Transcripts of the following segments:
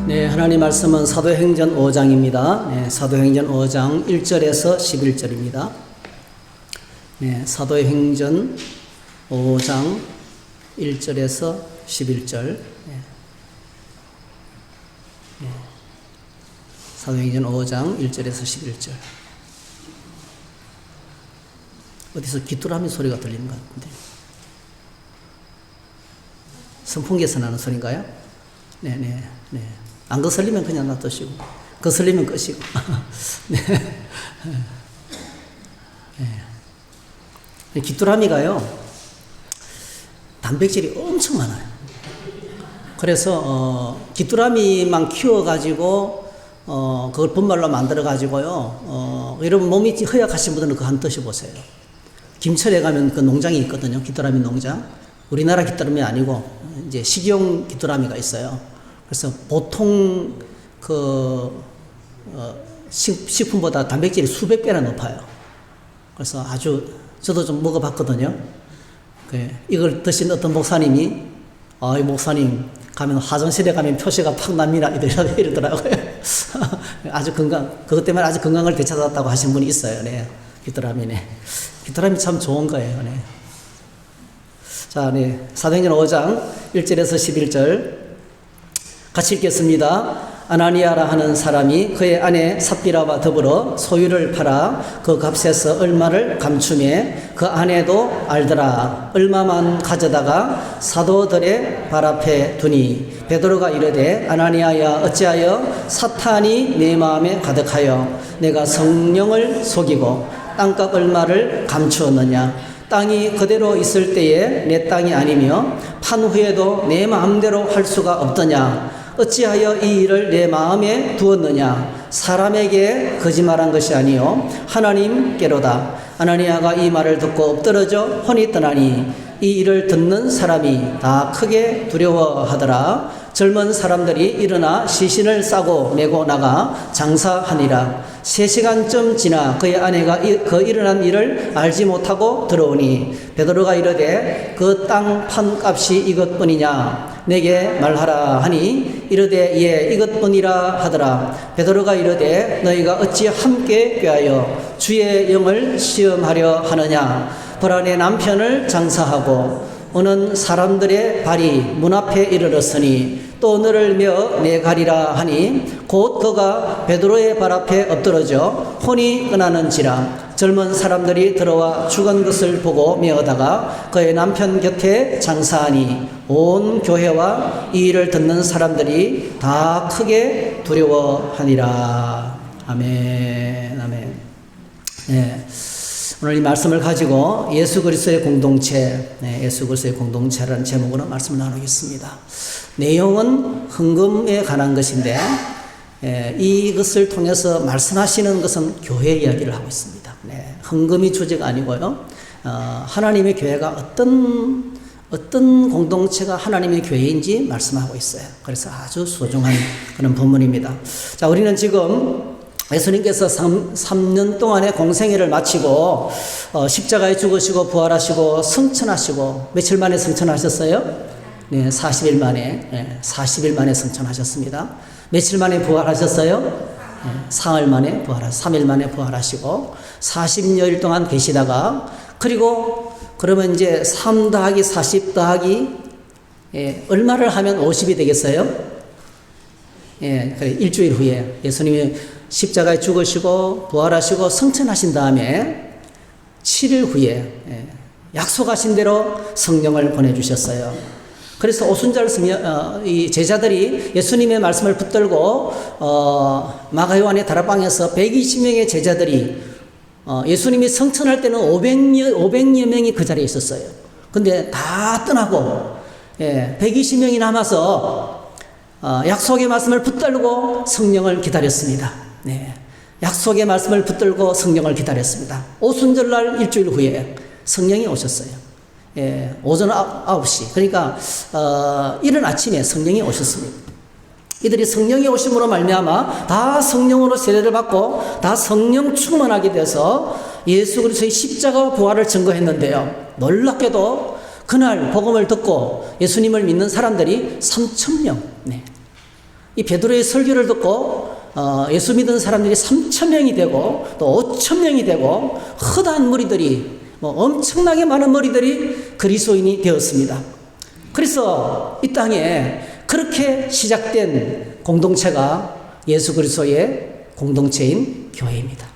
네, 하나님 말씀은 사도행전 5장입니다. 네, 사도행전 5장 1절에서 11절입니다. 네, 사도행전 5장 1절에서 11절. 네. 네. 사도행전 5장 1절에서 11절. 어디서 귀뚜라미 소리가 들리는 것 같은데. 선풍기에서 나는 소리인가요? 네네. 네. 안 거슬리면 그냥 놔두시고, 거슬리면 끄시고. 네. 네. 귀뚜라미가요, 단백질이 엄청 많아요. 그래서, 귀뚜라미만 키워가지고, 그걸 분말로 만들어가지고요, 여러분 몸이 허약하신 분들은 그거 한 드셔보세요. 김천에 가면 그 농장이 있거든요. 귀뚜라미 농장. 우리나라 귀뚜라미 아니고, 이제 식용 귀뚜라미가 있어요. 그래서 보통 식품보다 단백질이 수백 배나 높아요. 그래서 아주 저도 좀 먹어봤거든요. 이걸 드신 어떤 목사님이 이 목사님 가면 화장실에 가면 표시가 팍 납니다 이러더라고요. 아주 그것 때문에 아주 건강을 되찾았다고 하신 분이 있어요. 네, 귀뚜라미네. 귀뚜라미 참 좋은 거예요. 네. 자, 네, 사도행전 5장 1절에서 11절 같이 읽겠습니다. 아나니아라 하는 사람이 그의 아내 삽비라와 더불어 소유를 팔아 그 값에서 얼마를 감추매 그 아내도 알더라. 얼마만 가져다가 사도들의 발 앞에 두니 베드로가 이르되 아나니아야 어찌하여 사탄이 내 마음에 가득하여 내가 성령을 속이고 땅값 얼마를 감추었느냐. 땅이 그대로 있을 때에 내 땅이 아니며 판 후에도 내 마음대로 할 수가 없더냐. 어찌하여 이 일을 내 마음에 두었느냐. 사람에게 거짓말한 것이 아니요 하나님께로다. 아나니아가 이 말을 듣고 엎드러져 혼이 떠나니 이 일을 듣는 사람이 다 크게 두려워하더라. 젊은 사람들이 일어나 시신을 싸고 메고 나가 장사하니라. 3시간쯤 지나 그의 아내가 그 일어난 일을 알지 못하고 들어오니 베드로가 이르되 그 땅 판값이 이것뿐이냐 내게 말하라 하니 이르되 예 이것뿐이라 하더라. 베드로가 이르되 너희가 어찌 함께 꾀하여 주의 영을 시험하려 하느냐. 보라 내 남편을 장사하고 오는 사람들의 발이 문 앞에 이르렀으니 또 너를 메어 내가리라 하니 곧 그가 베드로의 발 앞에 엎드러져 혼이 끝나는지라. 젊은 사람들이 들어와 죽은 것을 보고 메어다가 그의 남편 곁에 장사하니 온 교회와 이 일을 듣는 사람들이 다 크게 두려워하니라. 아멘. 아멘. 네. 오늘 이 말씀을 가지고 예수 그리스도의 공동체, 예수 그리스도의 공동체라는 제목으로 말씀을 나누겠습니다. 내용은 헌금에 관한 것인데 이것을 통해서 말씀하시는 것은 교회 이야기를 하고 있습니다. 헌금이 주제가 아니고요. 하나님의 교회가 어떤 공동체가 하나님의 교회인지 말씀하고 있어요. 그래서 아주 소중한 그런 본문입니다. 자, 우리는 지금 예수님께서 3년 동안의 공생애를 마치고 십자가에 죽으시고 부활하시고 승천하시고 며칠 만에 승천하셨어요? 네, 40일 만에 40일 만에 승천하셨습니다. 며칠 만에 부활하셨어요? 네, 사흘 만에 3일 만에 부활하시고 40여일 동안 계시다가 그러면 이제 3 더하기 40 더하기 얼마를 하면 50이 되겠어요? 그래, 일주일 후에 예수님이 십자가에 죽으시고 부활하시고 승천하신 다음에 7일 후에 약속하신 대로 성령을 보내주셨어요. 그래서 오순절 이 제자들이 예수님의 말씀을 붙들고 마가 요한의 다락방에서 120명의 제자들이 예수님이 승천할 때는 500여 명이 그 자리에 있었어요. 근데 다 떠나고 120명이 남아서 약속의 말씀을 붙들고 성령을 기다렸습니다. 네, 약속의 말씀을 붙들고 성령을 기다렸습니다. 오순절날 일주일 후에 성령이 오셨어요. 오전 9시. 그러니까 이른 아침에 성령이 오셨습니다. 이들이 성령이 오심으로 말미암아 다 성령으로 세례를 받고 다 성령 충만하게 돼서 예수 그리스도의 십자가 부활을 증거했는데요. 놀랍게도 그날 복음을 듣고 예수님을 믿는 사람들이 3,000명. 네. 이 베드로의 설교를 듣고 예수 믿은 사람들이 3,000명이 되고 또 5,000명이 되고 허다한 무리들이 엄청나게 많은 무리들이 그리스도인이 되었습니다. 그래서 이 땅에 그렇게 시작된 공동체가 예수 그리스도의 공동체인 교회입니다.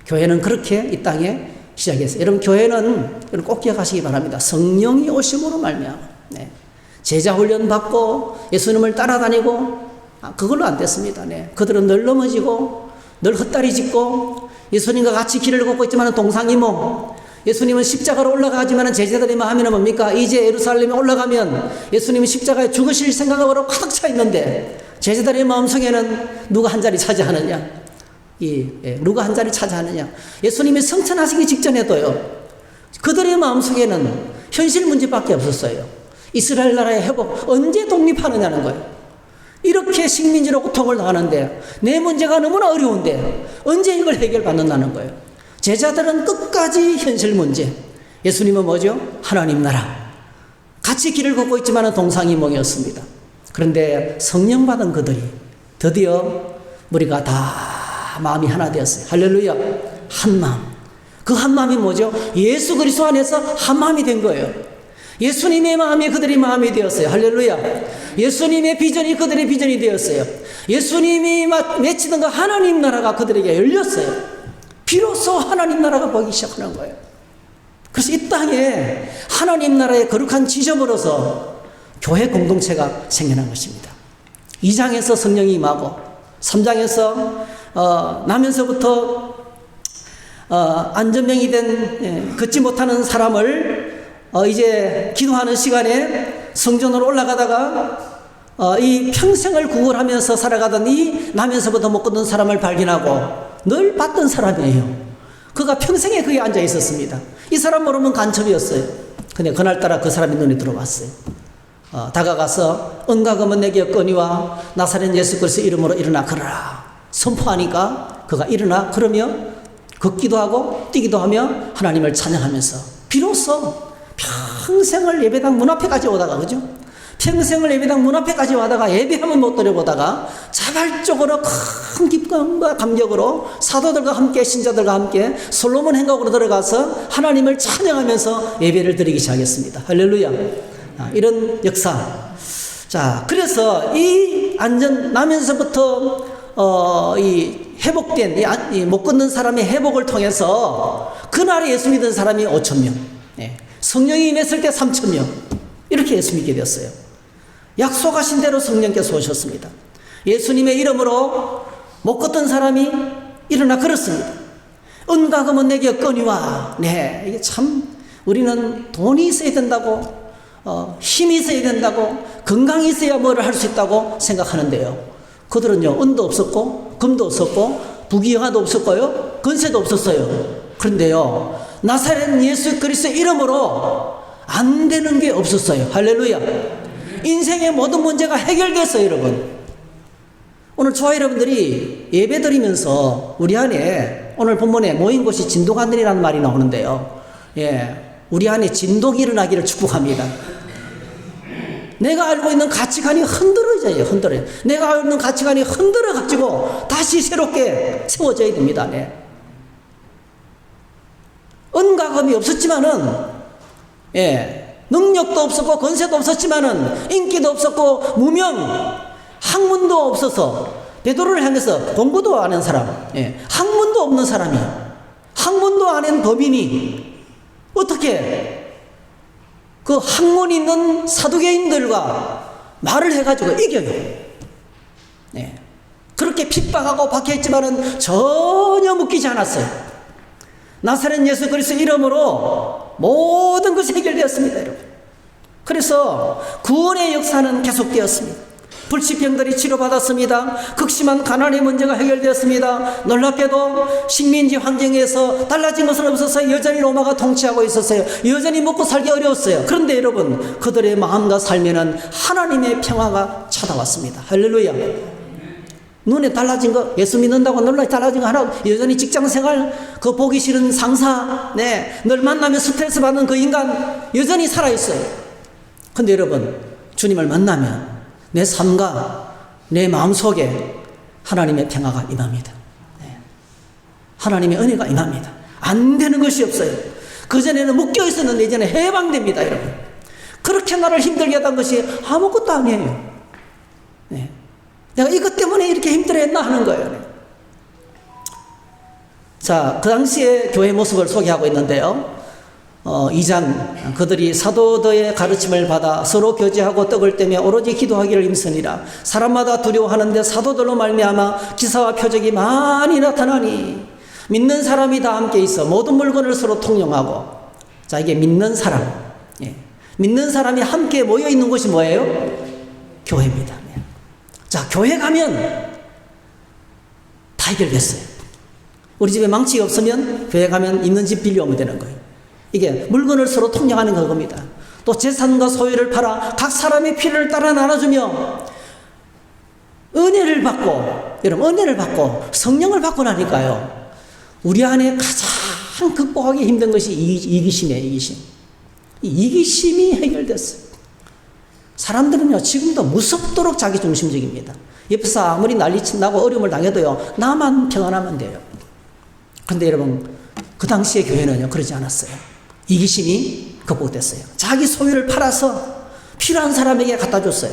교회는 그렇게 이 땅에 시작했어요. 여러분, 교회는 꼭 기억하시기 바랍니다. 성령이 오심으로 말미암아 제자 훈련 받고 예수님을 따라다니고 그걸로 안 됐습니다. 그들은 늘 넘어지고 늘 헛다리 짚고 예수님과 같이 길을 걷고 있지만 동상이몽, 예수님은 십자가로 올라가지만 제자들의 마음에는 뭡니까? 이제 예루살렘에 올라가면 예수님은 십자가에 죽으실 생각으로 가득 차 있는데 제자들의 마음속에는 누가 한 자리 차지하느냐? 누가 한 자리 차지하느냐? 예수님이 성천하시기 직전에도요, 그들의 마음속에는 현실 문제밖에 없었어요. 이스라엘 나라의 회복 언제 독립하느냐는 거예요. 이렇게 식민지로 고통을 당하는데 내 문제가 너무나 어려운데 언제 이걸 해결받는다는 거예요. 제자들은 끝까지 현실 문제, 예수님은 뭐죠? 하나님 나라. 같이 길을 걷고 있지만 동상이몽이었습니다. 그런데 성령 받은 그들이 드디어 우리가 다 마음이 하나 되었어요. 할렐루야. 한 마음. 그 한 마음이 뭐죠? 예수 그리스도 안에서 한 마음이 된 거예요. 예수님의 마음이 그들의 마음이 되었어요. 할렐루야. 예수님의 비전이 그들의 비전이 되었어요. 예수님이 맺히던 그 하나님 나라가 그들에게 열렸어요. 비로소 하나님 나라가 보이기 시작하는 거예요. 그래서 이 땅에 하나님 나라의 거룩한 지점으로서 교회 공동체가 생겨난 것입니다. 2장에서 성령이 임하고 3장에서 나면서부터 안전병이 된 걷지 못하는 사람을 이제 기도하는 시간에 성전으로 올라가다가 이 평생을 구걸하면서 살아가던 이 나면서부터 못 걷는 사람을 발견하고 늘 봤던 사람이에요. 그가 평생에 거기 앉아 있었습니다. 이 사람 모르면 간첩이었어요. 근데 그날따라 그 사람이 눈에 들어왔어요. 다가가서 은과금은 내게 없거니와 나사렛 예수 그리스도 이름으로 일어나 걸어라 선포하니까 그가 일어나 그러며 걷기도 하고 뛰기도 하며 하나님을 찬양하면서 비로소 평생을 예배당 문 앞에까지 오다가, 그죠? 평생을 예배당 문 앞에까지 와다가 예배하면 못 들여보다가 자발적으로 큰 기쁨과 감격으로 사도들과 함께 신자들과 함께 솔로몬 행각으로 들어가서 하나님을 찬양하면서 예배를 드리기 시작했습니다. 할렐루야. 이런 역사. 자, 그래서 이 안전 나면서부터 이 회복된 이 못 걷는 사람의 회복을 통해서 그날에 예수 믿은 사람이 5,000명, 성령이 임했을 때 3,000명, 이렇게 예수 믿게 되었어요. 약속하신 대로 성령께서 오셨습니다. 예수님의 이름으로 못 걷던 사람이 일어나 걸었습니다. 은과 금은 내게 없거니와. 이게 참 우리는 돈이 있어야 된다고, 힘이 있어야 된다고, 건강이 있어야 뭐를 할 수 있다고 생각하는데요. 그들은요, 은도 없었고 금도 없었고 부귀영화도 없었고요, 권세도 없었어요. 그런데요, 나사렛 예수 그리스도의 이름으로 안 되는 게 없었어요. 할렐루야. 인생의 모든 문제가 해결됐어요. 여러분, 오늘 저와 여러분들이 예배 드리면서 우리 안에 오늘 본문에 모인 곳이 진동하느니라는 말이 나오는데요, 우리 안에 진동이 일어나기를 축복합니다. 내가 알고 있는 가치관이 흔들어요. 내가 알고 있는 가치관이 흔들어가지고 다시 새롭게 세워져야 됩니다. 은과금이 없었지만은, 능력도 없었고 권세도 없었지만은, 인기도 없었고 무명, 학문도 없어서 베드로를 향해서 공부도 안 한 사람, 학문도 없는 사람이, 학문도 안 한 범인이 어떻게 그 학문 있는 사두개인들과 말을 해가지고 이겨요. 그렇게 핍박하고 박해했지만은 전혀 묶이지 않았어요. 나사렛 예수 그리스도 이름으로 모든 것이 해결되었습니다, 여러분. 그래서 구원의 역사는 계속되었습니다. 불치병들이 치료받았습니다. 극심한 가난의 문제가 해결되었습니다. 놀랍게도 식민지 환경에서 달라진 것은 없었어요. 여전히 로마가 통치하고 있었어요. 여전히 먹고 살기 어려웠어요. 그런데 여러분, 그들의 마음과 삶에는 하나님의 평화가 찾아왔습니다. 할렐루야. 눈에 달라진 거, 예수 믿는다고 놀라 달라진 거 하나, 여전히 직장생활, 그 보기 싫은 상사, 늘 만나면 스트레스 받는 그 인간 여전히 살아있어요. 근데 여러분, 주님을 만나면 내 삶과 내 마음속에 하나님의 평화가 임합니다. 하나님의 은혜가 임합니다. 안 되는 것이 없어요. 그전에는 묶여 있었는데 이제는 해방됩니다, 여러분. 그렇게 나를 힘들게 하던 것이 아무것도 아니에요. 내가 이것 때문에 이렇게 힘들어했나 하는 거예요. 자, 그 당시에 교회 모습을 소개하고 있는데요. 2장, 그들이 사도들의 가르침을 받아 서로 교제하고 떡을 떼며 오로지 기도하기를 힘쓰니라. 사람마다 두려워하는데 사도들로 말미암아 기사와 표적이 많이 나타나니 믿는 사람이 다 함께 있어 모든 물건을 서로 통용하고. 자, 이게 믿는 사람. 믿는 사람이 함께 모여 있는 곳이 뭐예요? 교회입니다. 자, 교회 가면 다 해결됐어요. 우리 집에 망치가 없으면 교회 가면 있는 집 빌려오면 되는 거예요. 이게 물건을 서로 통용하는 그겁니다. 또 재산과 소유를 팔아 각 사람의 필요를 따라 나눠주며 은혜를 받고, 여러분, 은혜를 받고 성령을 받고 나니까요, 우리 안에 가장 극복하기 힘든 것이 이기심이에요. 이기심. 이 이기심이 해결됐어요. 사람들은요, 지금도 무섭도록 자기중심적입니다. 옆에서 아무리 난리나고 어려움을 당해도요, 나만 평안하면 돼요. 그런데 여러분, 그 당시의 교회는요, 그러지 않았어요. 이기심이 극복됐어요. 자기 소유를 팔아서 필요한 사람에게 갖다 줬어요.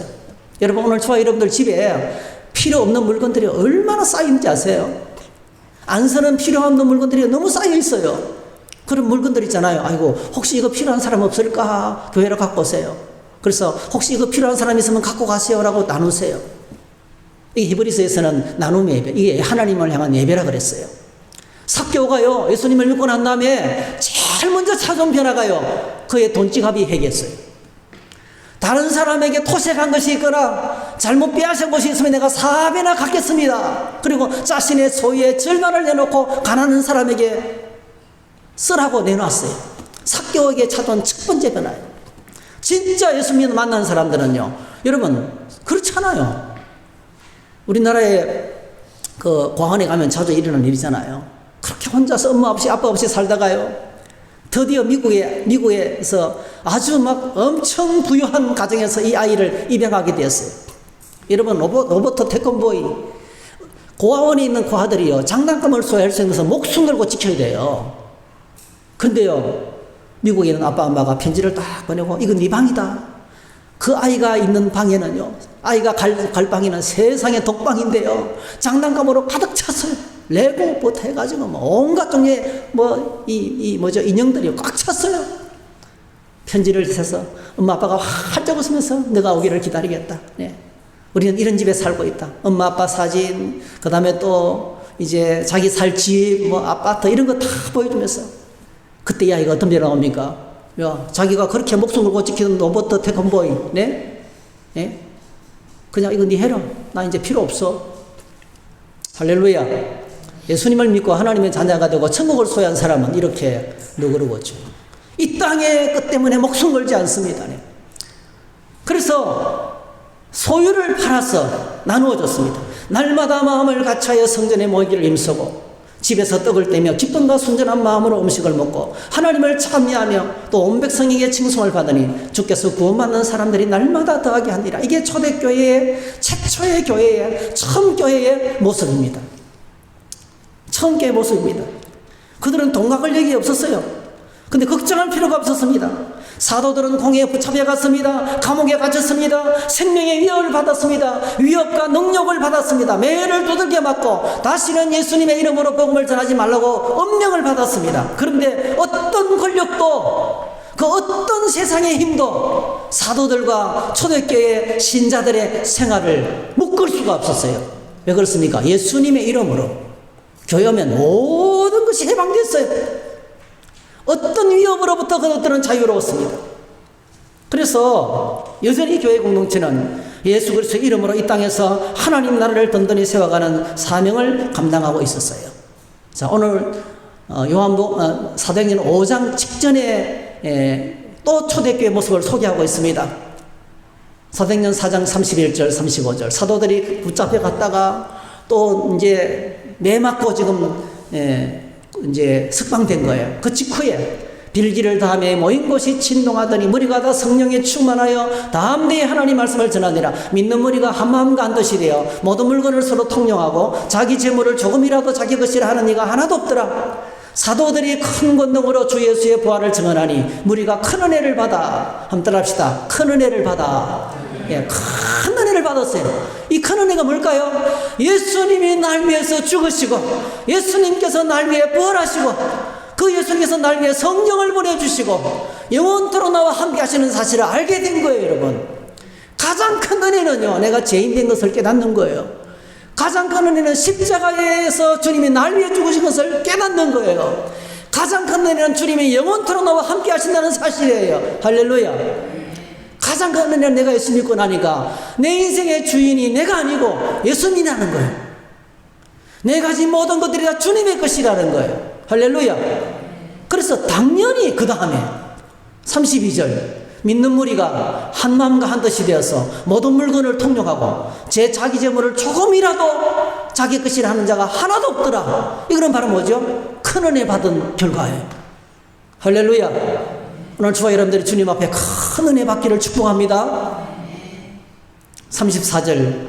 여러분, 오늘 저와 여러분들 집에 필요 없는 물건들이 얼마나 쌓이는지 아세요? 안서는 필요 없는 물건들이 너무 쌓여 있어요. 그런 물건들 있잖아요. 아이고, 혹시 이거 필요한 사람 없을까? 교회로 갖고 오세요. 그래서 혹시 이거 필요한 사람 있으면 갖고 가세요라고 나누세요. 이 히브리서에서는 나눔의 예배, 이게 하나님을 향한 예배라 그랬어요. 삭개오가요, 예수님을 믿고 난 다음에 제일 먼저 찾아온 변화가요, 그의 돈지갑이 회개했어요. 다른 사람에게 토색한 것이 있거나 잘못 빼앗은 것이 있으면 내가 4배나 갚겠습니다. 그리고 자신의 소유의 절반을 내놓고 가난한 사람에게 쓰라고 내놨어요. 삭개오에게 찾아온 첫 번째 변화예요. 진짜 예수님을 만난 사람들은요, 여러분, 그렇잖아요. 우리나라에 그 공항에 가면 자주 일어나는 일이잖아요. 그렇게 혼자서 엄마 없이 아빠 없이 살다가요, 드디어 미국에서 아주 막 엄청 부유한 가정에서 이 아이를 입양하게 되었어요. 여러분, 로버트 태권보이, 고아원에 있는 그 아들이요, 장난감을 소유할 수 있는 목숨 걸고 지켜야 돼요. 근데요, 미국에 있는 아빠 엄마가 편지를 딱 보내고, 이건 네 방이다. 그 아이가 있는 방에는요, 아이가 갈 방에는 세상의 독방인데요, 장난감으로 가득 찼어요. 레고부터 해가지고 온갖 종류의 인형들이 꽉 찼어요. 편지를 써서 엄마 아빠가 활짝 웃으면서 내가 오기를 기다리겠다. 우리는 이런 집에 살고 있다. 엄마 아빠 사진, 그 다음에 또 이제 자기 살 집, 아파트 이런 거 다 보여주면서, 그때 이 아이가 어떤 변화가 옵니까? 야, 자기가 그렇게 목숨 걸고 지키는 로버트 태권보이, 그냥 이거 네 해라. 나 이제 필요 없어. 할렐루야. 예수님을 믿고 하나님의 자녀가 되고 천국을 소유한 사람은 이렇게 너그러웠죠. 이 땅의 것 때문에 목숨 걸지 않습니다. 그래서 소유를 팔아서 나누어 줬습니다. 날마다 마음을 같이하여 성전에 모이기를 힘쓰고 집에서 떡을 떼며 기쁨과 순전한 마음으로 음식을 먹고 하나님을 찬미하며 또 온 백성에게 칭송을 받으니 주께서 구원받는 사람들이 날마다 더하게 하니라. 이게 초대교회의 최초의 교회의 처음 교회의 모습입니다. 처음 교회의 모습입니다. 그들은 동각을 얘기 없었어요. 근데 걱정할 필요가 없었습니다. 사도들은 공에 붙잡혀 갔습니다. 감옥에 갇혔습니다. 생명의 위협을 받았습니다. 위협과 능력을 받았습니다. 매를 두들겨 맞고 다시는 예수님의 이름으로 복음을 전하지 말라고 엄명을 받았습니다. 그런데 어떤 권력도 그 어떤 세상의 힘도 사도들과 초대교회 신자들의 생활을 묶을 수가 없었어요. 왜 그렇습니까? 예수님의 이름으로 교회 오면 모든 것이 해방됐어요. 어떤 위협으로부터 그들은 자유로웠습니다. 그래서 여전히 교회 공동체는 예수 그리스도의 이름으로 이 땅에서 하나님 나라를 든든히 세워가는 사명을 감당하고 있었어요. 자, 오늘 사도행전 5장 직전에 또 초대교회 모습을 소개하고 있습니다. 사도행전 4장 31절 35절 사도들이 붙잡혀 갔다가 또 이제 매 맞고 지금 이제 석방된 거예요. 그 직후에 빌기를 다음에 모인 곳이 진동하더니 무리가 다 성령에 충만하여 담대히 하나님 말씀을 전하니라. 믿는 무리가 한 마음과 한 뜻이 되어 모든 물건을 서로 통용하고 자기 재물을 조금이라도 자기 것이라 하는 이가 하나도 없더라. 사도들이 큰 권능으로 주 예수의 부활을 증언하니 무리가 큰 은혜를 받아. 한번 따라합시다. 큰 은혜를 받아. 예, 큰 은혜를 받았어요. 이 큰 은혜가 뭘까요? 예수님이 날 위해서 죽으시고 예수님께서 날 위해 부활하시고 그 예수님께서 날 위해 성령을 보내주시고 영원토록 나와 함께 하시는 사실을 알게 된 거예요. 여러분, 가장 큰 은혜는요, 내가 죄인 된 것을 깨닫는 거예요. 가장 큰 은혜는 십자가에서 주님이 날 위해 죽으신 것을 깨닫는 거예요. 가장 큰 은혜는 주님이 영원토록 나와 함께 하신다는 사실이에요. 할렐루야. 가장 큰 은혜는 내가 예수 믿고 나니까 내 인생의 주인이 내가 아니고 예수님이라는 거예요. 내 가진 모든 것들이 다 주님의 것이라는 거예요. 할렐루야. 그래서 당연히 그 다음에 32절 믿는 무리가 한 마음과 한 뜻이 되어서 모든 물건을 통용하고 제 자기 재물을 조금이라도 자기 것이라 하는 자가 하나도 없더라. 이거는 바로 뭐죠? 큰 은혜 받은 결과예요. 할렐루야. 오늘 저와 여러분들이 주님 앞에 큰 은혜 받기를 축복합니다. 34절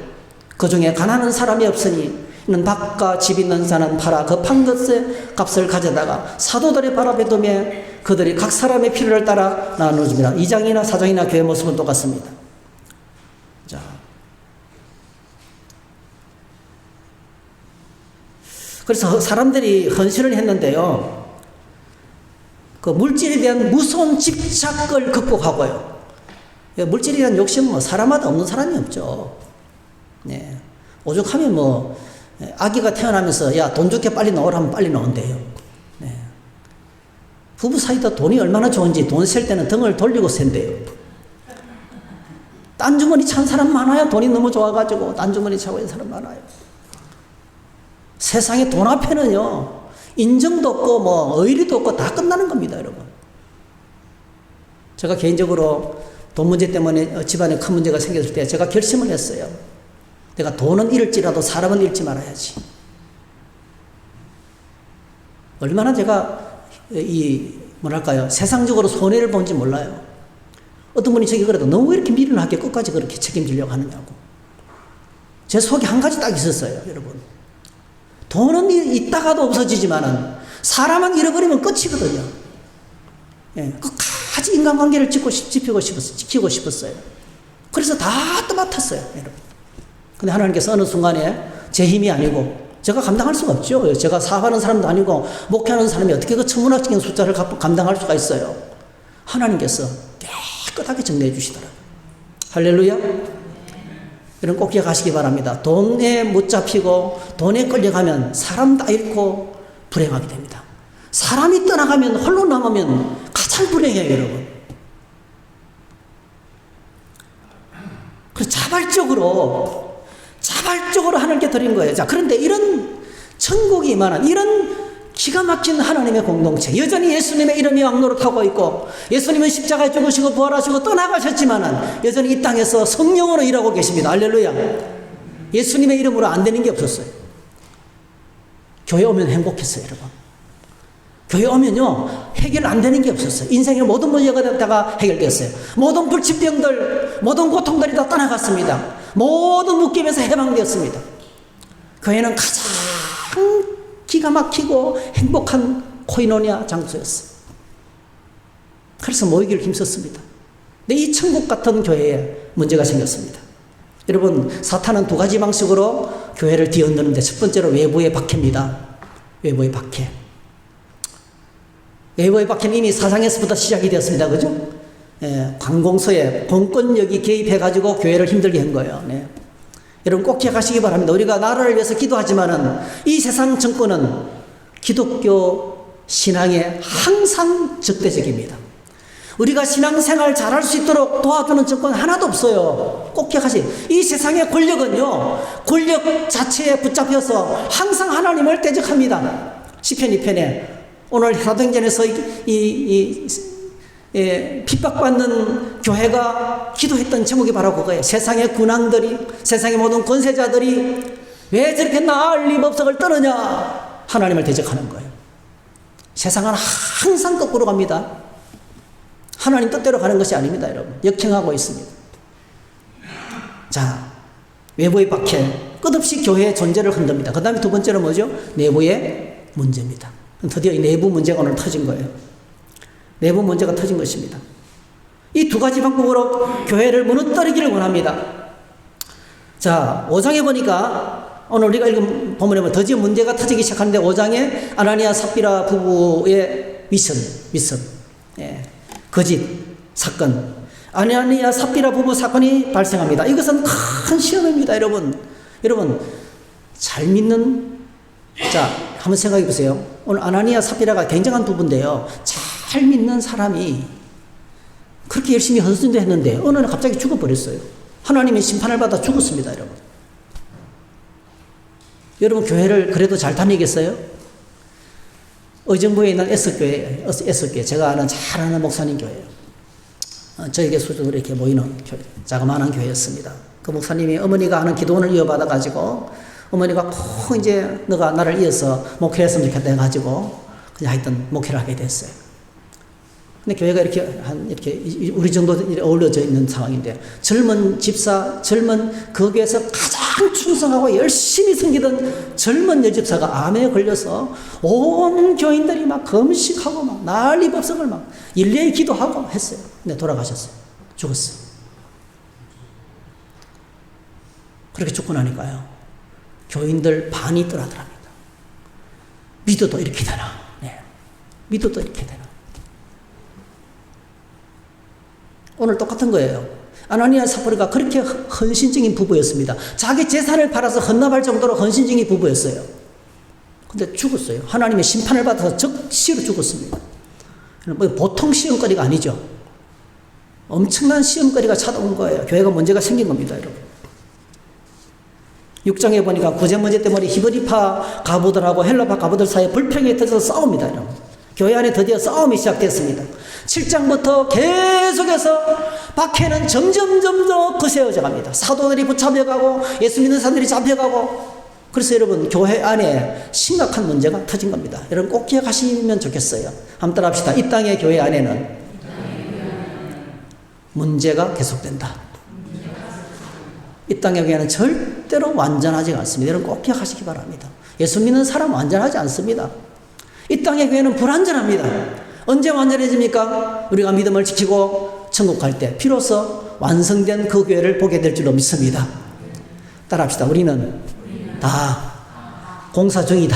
그 중에 가난한 사람이 없으니 이는 밭과 집 있는 자는 팔아 그 판 것의 값을 가져다가 사도들의 발 앞에 두며 그들이 각 사람의 필요를 따라 나눠줍니다. 2장이나 4장이나 교회 모습은 똑같습니다. 자, 그래서 사람들이 헌신을 했는데요, 그 물질에 대한 무서운 집착을 극복하고요. 물질에 대한 욕심은 뭐 사람마다 없는 사람이 없죠. 네. 오죽하면 뭐 아기가 태어나면서 야, 돈 줄게 빨리 넣으라면 빨리 넣은대요. 네. 부부 사이도 돈이 얼마나 좋은지 돈 셀 때는 등을 돌리고 센대요. 딴 주머니 찬 사람 많아요. 돈이 너무 좋아가지고 딴 주머니 차고 있는 사람 많아요. 세상에 돈 앞에는요, 인정도 없고 뭐 의리도 없고 다 끝나는 겁니다, 여러분. 제가 개인적으로 돈 문제 때문에 집안에 큰 문제가 생겼을 때 제가 결심을 했어요. 내가 돈은 잃을지라도 사람은 잃지 말아야지. 얼마나 제가 뭐랄까요, 세상적으로 손해를 본지 몰라요. 어떤 분이 저기 그래도 너무 이렇게 미련하게 끝까지 그렇게 책임지려고 하느냐고. 제 속에 한 가지 딱 있었어요, 여러분. 돈은 있다가도 없어지지만은 사람은 잃어버리면 끝이거든요. 예, 끝까지 인간관계를 지키고 싶었어요. 그래서 다 떠맡았어요, 여러분. 근데 하나님께서 어느 순간에 제 힘이 아니고 제가 감당할 수가 없죠. 제가 사업하는 사람도 아니고 목회하는 사람이 어떻게 그 천문학적인 숫자를 감당할 수가 있어요. 하나님께서 깨끗하게 정리해 주시더라고요. 할렐루야. 이런 꼭 기억하시기 바랍니다. 돈에 못 잡히고 돈에 끌려가면 사람 다 잃고 불행하게 됩니다. 사람이 떠나가면 홀로 남으면 가장 불행해요, 여러분. 그래서 자발적으로 하나님께 드린 거예요. 자, 그런데 이런 천국이 임하는 이런 기가 막힌 하나님의 공동체, 여전히 예수님의 이름이 왕노릇하고 있고 예수님은 십자가에 죽으시고 부활하시고 떠나가셨지만은 여전히 이 땅에서 성령으로 일하고 계십니다. 할렐루야. 예수님의 이름으로 안 되는 게 없었어요. 교회 오면 행복했어요, 여러분. 교회 오면요, 해결 안 되는 게 없었어요. 인생의 모든 문제가 됐다가 해결됐어요. 모든 불치병들, 모든 고통들이 다 떠나갔습니다. 모든 묶임에서 해방되었습니다. 교회는 가장 기가 막히고 행복한 코이노니아 장소였어요. 그래서 모이기를 힘썼습니다. 근데 이 천국 같은 교회에 문제가 생겼습니다. 여러분, 사탄은 두 가지 방식으로 교회를 뒤흔드는데 첫 번째로 외부의 박해입니다. 외부의 박해. 외부의 박해는 이미 사상에서부터 시작이 되었습니다. 그죠? 예, 관공서에 공권력이 개입해가지고 교회를 힘들게 한 거예요. 네. 여러분 꼭 기억하시기 바랍니다. 우리가 나라를 위해서 기도하지만은 이 세상 정권은 기독교 신앙에 항상 적대적입니다. 우리가 신앙생활 잘할 수 있도록 도와주는 정권 하나도 없어요. 꼭 기억하시. 이 세상의 권력은요, 권력 자체에 붙잡혀서 항상 하나님을 대적합니다. 시편 2편에 오늘 사도행전에서 핍박받는 교회가 기도했던 제목이 바로 그거예요. 세상의 군왕들이, 세상의 모든 권세자들이 왜 저렇게 난리 법석을 떠느냐, 하나님을 대적하는 거예요. 세상은 항상 거꾸로 갑니다. 하나님 뜻대로 가는 것이 아닙니다, 여러분. 역행하고 있습니다. 자, 외부의 박해, 끝없이 교회의 존재를 흔듭니다. 그 다음에 두 번째는 뭐죠? 내부의 문제입니다. 드디어 이 내부 문제가 오늘 터진 거예요. 내부 문제가 터진 것입니다. 이 두 가지 방법으로 교회를 무너뜨리기를 원합니다. 자, 5장에 보니까 오늘 우리가 읽은 본문에 보면 드디어 문제가 터지기 시작하는데 5장에 아나니아 삽비라 부부의 미션, 예, 거짓 사건, 아나니아 삽비라 부부 사건이 발생합니다. 이것은 큰 시험입니다, 여러분. 여러분, 잘 믿는, 자, 한번 생각해 보세요. 오늘 아나니아 삽비라가 굉장한 부부인데요. 잘 믿는 사람이 그렇게 열심히 헌신도 했는데 어느 날 갑자기 죽어버렸어요. 하나님의 심판을 받아 죽었습니다, 여러분. 여러분, 교회를 그래도 잘 다니겠어요? 의정부에 있는 S교회, 제가 아는 잘 아는 목사님 교회예요. 저에게 수준으로 이렇게 모이는 교회, 자그마한 교회였습니다. 그 목사님이 어머니가 하는 기도원을 이어받아가지고 어머니가 꼭 이제 너가 나를 이어서 목회했으면 좋겠다 해가지고 그냥 하여튼 목회를 하게 됐어요. 근데 교회가 이렇게 우리 정도 어울려져 있는 상황인데 젊은 집사, 그 교회에서 가장 충성하고 열심히 섬기던 젊은 여집사가 암에 걸려서 온 교인들이 막 금식하고 막 난리 법석을 막 일일이 기도하고 했어요. 근데 돌아가셨어요. 죽었어요. 그렇게 죽고 나니까요, 교인들 반이 떠나더랍니다. 믿어도 이렇게 되나? 네. 믿어도 이렇게 되나? 오늘 똑같은 거예요. 아나니아 삽비라가 그렇게 헌신적인 부부였습니다. 자기 재산을 팔아서 헌납할 정도로 헌신적인 부부였어요. 근데 죽었어요. 하나님의 심판을 받아서 즉시로 죽었습니다. 뭐 보통 시험거리가 아니죠. 엄청난 시험거리가 찾아온 거예요. 교회가 문제가 생긴 겁니다, 여러분. 6장에 보니까 구제 문제 때문에 히브리파 가부들하고 헬라파 가부들 사이에 불평이 터져서 싸웁니다, 여러분. 교회 안에 드디어 싸움이 시작됐습니다. 7장부터 계속해서 박해는 점점 거세어져 갑니다. 사도들이 붙잡혀가고 예수 믿는 사람들이 잡혀가고, 그래서 여러분, 교회 안에 심각한 문제가 터진 겁니다. 여러분 꼭 기억하시면 좋겠어요. 한번 따라합시다. 이 땅의 교회 안에는 문제가 계속된다. 이 땅의 교회는 절대로 완전하지 않습니다. 여러분 꼭 기억하시기 바랍니다. 예수 믿는 사람 완전하지 않습니다. 이 땅의 교회는 불완전합니다. 언제 완전해집니까? 우리가 믿음을 지키고 천국 갈 때 비로소 완성된 그 교회를 보게 될 줄로 믿습니다. 따라합시다. 우리는 다 공사 중이다.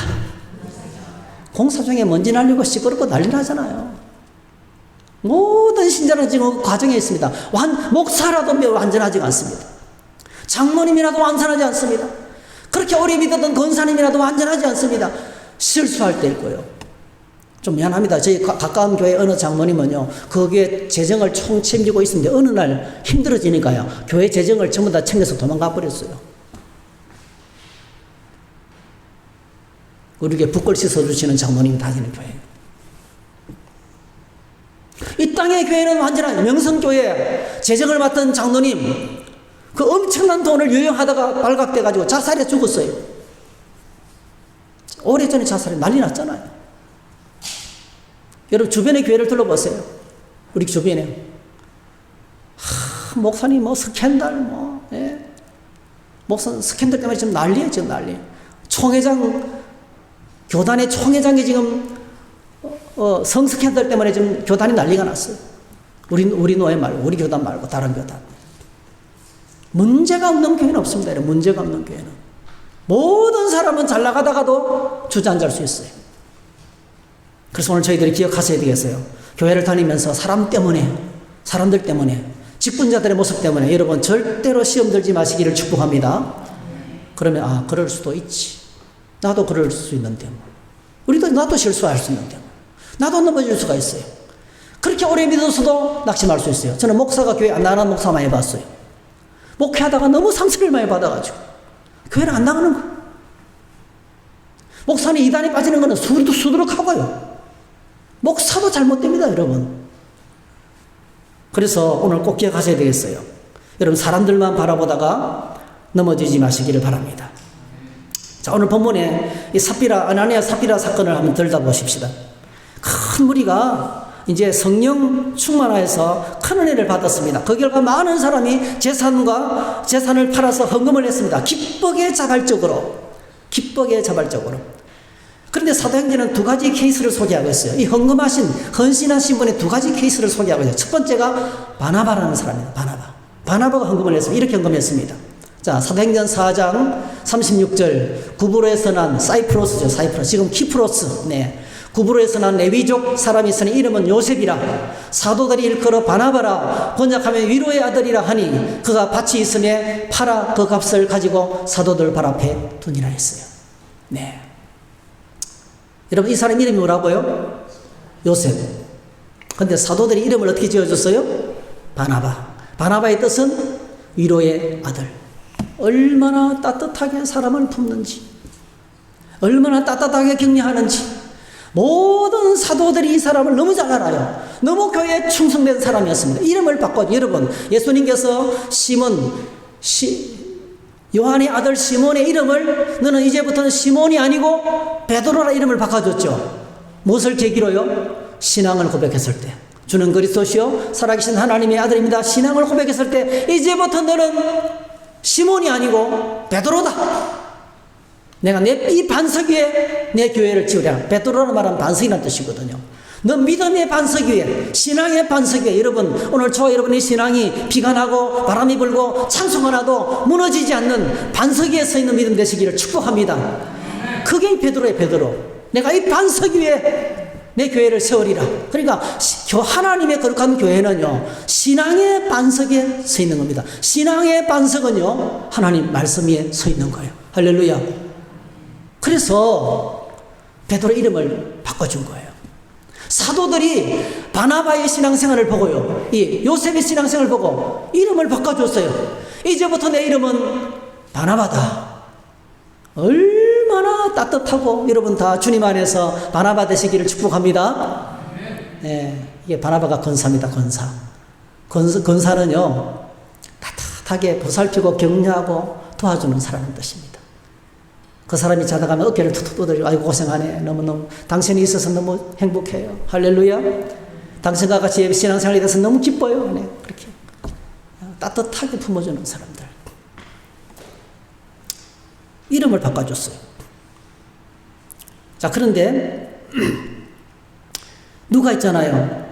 공사 중에 먼지 날리고 시끄럽고 난리 나잖아요. 모든 신자는 지금 과정에 있습니다. 목사라도 완전하지 않습니다. 장로님이라도 완전하지 않습니다. 그렇게 오래 믿었던 권사님이라도 완전하지 않습니다. 실수할 때일 거예요. 좀 미안합니다. 저희 가까운 교회 어느 장모님은요, 그 교회 재정을 총 챙기고 있는데 어느 날 힘들어지니까요, 교회 재정을 전부 다 챙겨서 도망가 버렸어요. 우리에게 붓글 씻어주시는 장모님이 다니는 교회예요. 이 땅의 교회는 완전한 명성교회 재정을 맡은 장로님, 그 엄청난 돈을 유용하다가 발각돼가지고 자살해 죽었어요. 오래전에 자살해 난리 났잖아요. 여러분 주변의 교회를 둘러보세요. 우리 주변에 목사님 뭐 스캔들 예. 목사 스캔들 때문에 지금 난리예요. 지금 난리. 총회장, 교단의 총회장이 지금 성스캔들 때문에 지금 교단이 난리가 났어요. 우리 노예 말고, 우리 교단 말고 다른 교단. 문제가 없는 교회는 없습니다. 문제가 없는 교회는. 모든 사람은 잘 나가다가도 주저앉을 수 있어요. 그래서 오늘 저희들이 기억하셔야 되겠어요. 교회를 다니면서 사람들 때문에, 직분자들의 모습 때문에 여러분 절대로 시험 들지 마시기를 축복합니다. 그러면 그럴 수도 있지. 나도 그럴 수 있는데 나도 실수할 수 있는데 나도 넘어질 수가 있어요. 그렇게 오래 믿어서도 낙심할 수 있어요. 저는 목사가 교회 안 나가는 목사 많이 봤어요. 목회하다가 너무 상처를 많이 받아가지고 교회를 안 나가는 거예요. 목사님 이단에 빠지는 거는 수두룩하고요. 목사도 잘못됩니다, 여러분. 그래서 오늘 꼭 기억하셔야 되겠어요. 여러분 사람들만 바라보다가 넘어지지 마시기를 바랍니다. 자, 오늘 본문에 이 아나니아 삽비라 사건을 한번 들여다보십시다. 큰 무리가 이제 성령 충만하여서 큰 은혜를 받았습니다. 그 결과 많은 사람이 재산을 팔아서 헌금을 했습니다. 기쁘게 자발적으로. 그런데 사도행전은 두 가지 케이스를 소개하고 있어요. 이 헌신하신 분의 두 가지 케이스를 소개하고 있어요. 첫 번째가 바나바라는 사람입니다. 바나바가 헌금을 했습니다. 이렇게 헌금했습니다. 자, 사도행전 4장 36절, 구브로에서 난 사이프러스죠. 지금 키프로스. 네. 구브로에서 난 레위족 사람이 있으니 이름은 요셉이라. 사도들이 일컬어 바나바라. 번역하면 위로의 아들이라 하니 그가 밭이 있으며 팔아 그 값을 가지고 사도들 발 앞에 두니라 했어요. 네. 여러분, 이 사람 이름이 뭐라고요? 요셉. 근데 사도들이 이름을 어떻게 지어줬어요? 바나바의 뜻은 위로의 아들. 얼마나 따뜻하게 사람을 품는지, 얼마나 따뜻하게 격려하는지. 모든 사도들이 이 사람을 너무 잘 알아요. 너무 교회에 충성된 사람이었습니다. 이름을 바꿔. 여러분, 예수님께서 요한의 아들 시몬의 이름을 너는 이제부터는 시몬이 아니고 베드로라 이름을 바꿔줬죠. 무엇을 계기로요? 신앙을 고백했을 때. 주는 그리스도시요 살아계신 하나님의 아들입니다. 신앙을 고백했을 때 이제부터 너는 시몬이 아니고 베드로다. 내가 이 반석 위에 내 교회를 지으랴. 베드로라는 말은 반석이라는 뜻이거든요. 너 믿음의 반석 위에, 신앙의 반석 위에. 여러분, 오늘 저와 여러분의 신앙이 비가 나고 바람이 불고 찬송가 나도 무너지지 않는 반석 위에 서 있는 믿음 되시기를 축복합니다. 그게 베드로. 내가 이 반석 위에 내 교회를 세우리라. 그러니까 하나님의 거룩한 교회는요, 신앙의 반석에 서 있는 겁니다. 신앙의 반석은요, 하나님 말씀 위에 서 있는 거예요. 할렐루야. 그래서 베드로 이름을 바꿔준 거예요. 사도들이 바나바의 신앙생활을 보고요, 이 요셉의 신앙생활을 보고 이름을 바꿔줬어요. 이제부터 내 이름은 바나바다. 얼마나 따뜻하고, 여러분 다 주님 안에서 바나바 되시기를 축복합니다. 네, 이게 바나바가 권사입니다. 권사는요, 따뜻하게 보살피고 격려하고 도와주는 사람의 뜻입니다. 그 사람이 자다가면 어깨를 툭툭 두드리고, 아이고 고생하네, 너무너무 당신이 있어서 너무 행복해요. 할렐루야. 당신과 같이 신앙생활에 대해서 너무 기뻐요. 네, 그렇게 따뜻하게 품어주는 사람들. 이름을 바꿔줬어요. 자, 그런데 누가 있잖아요.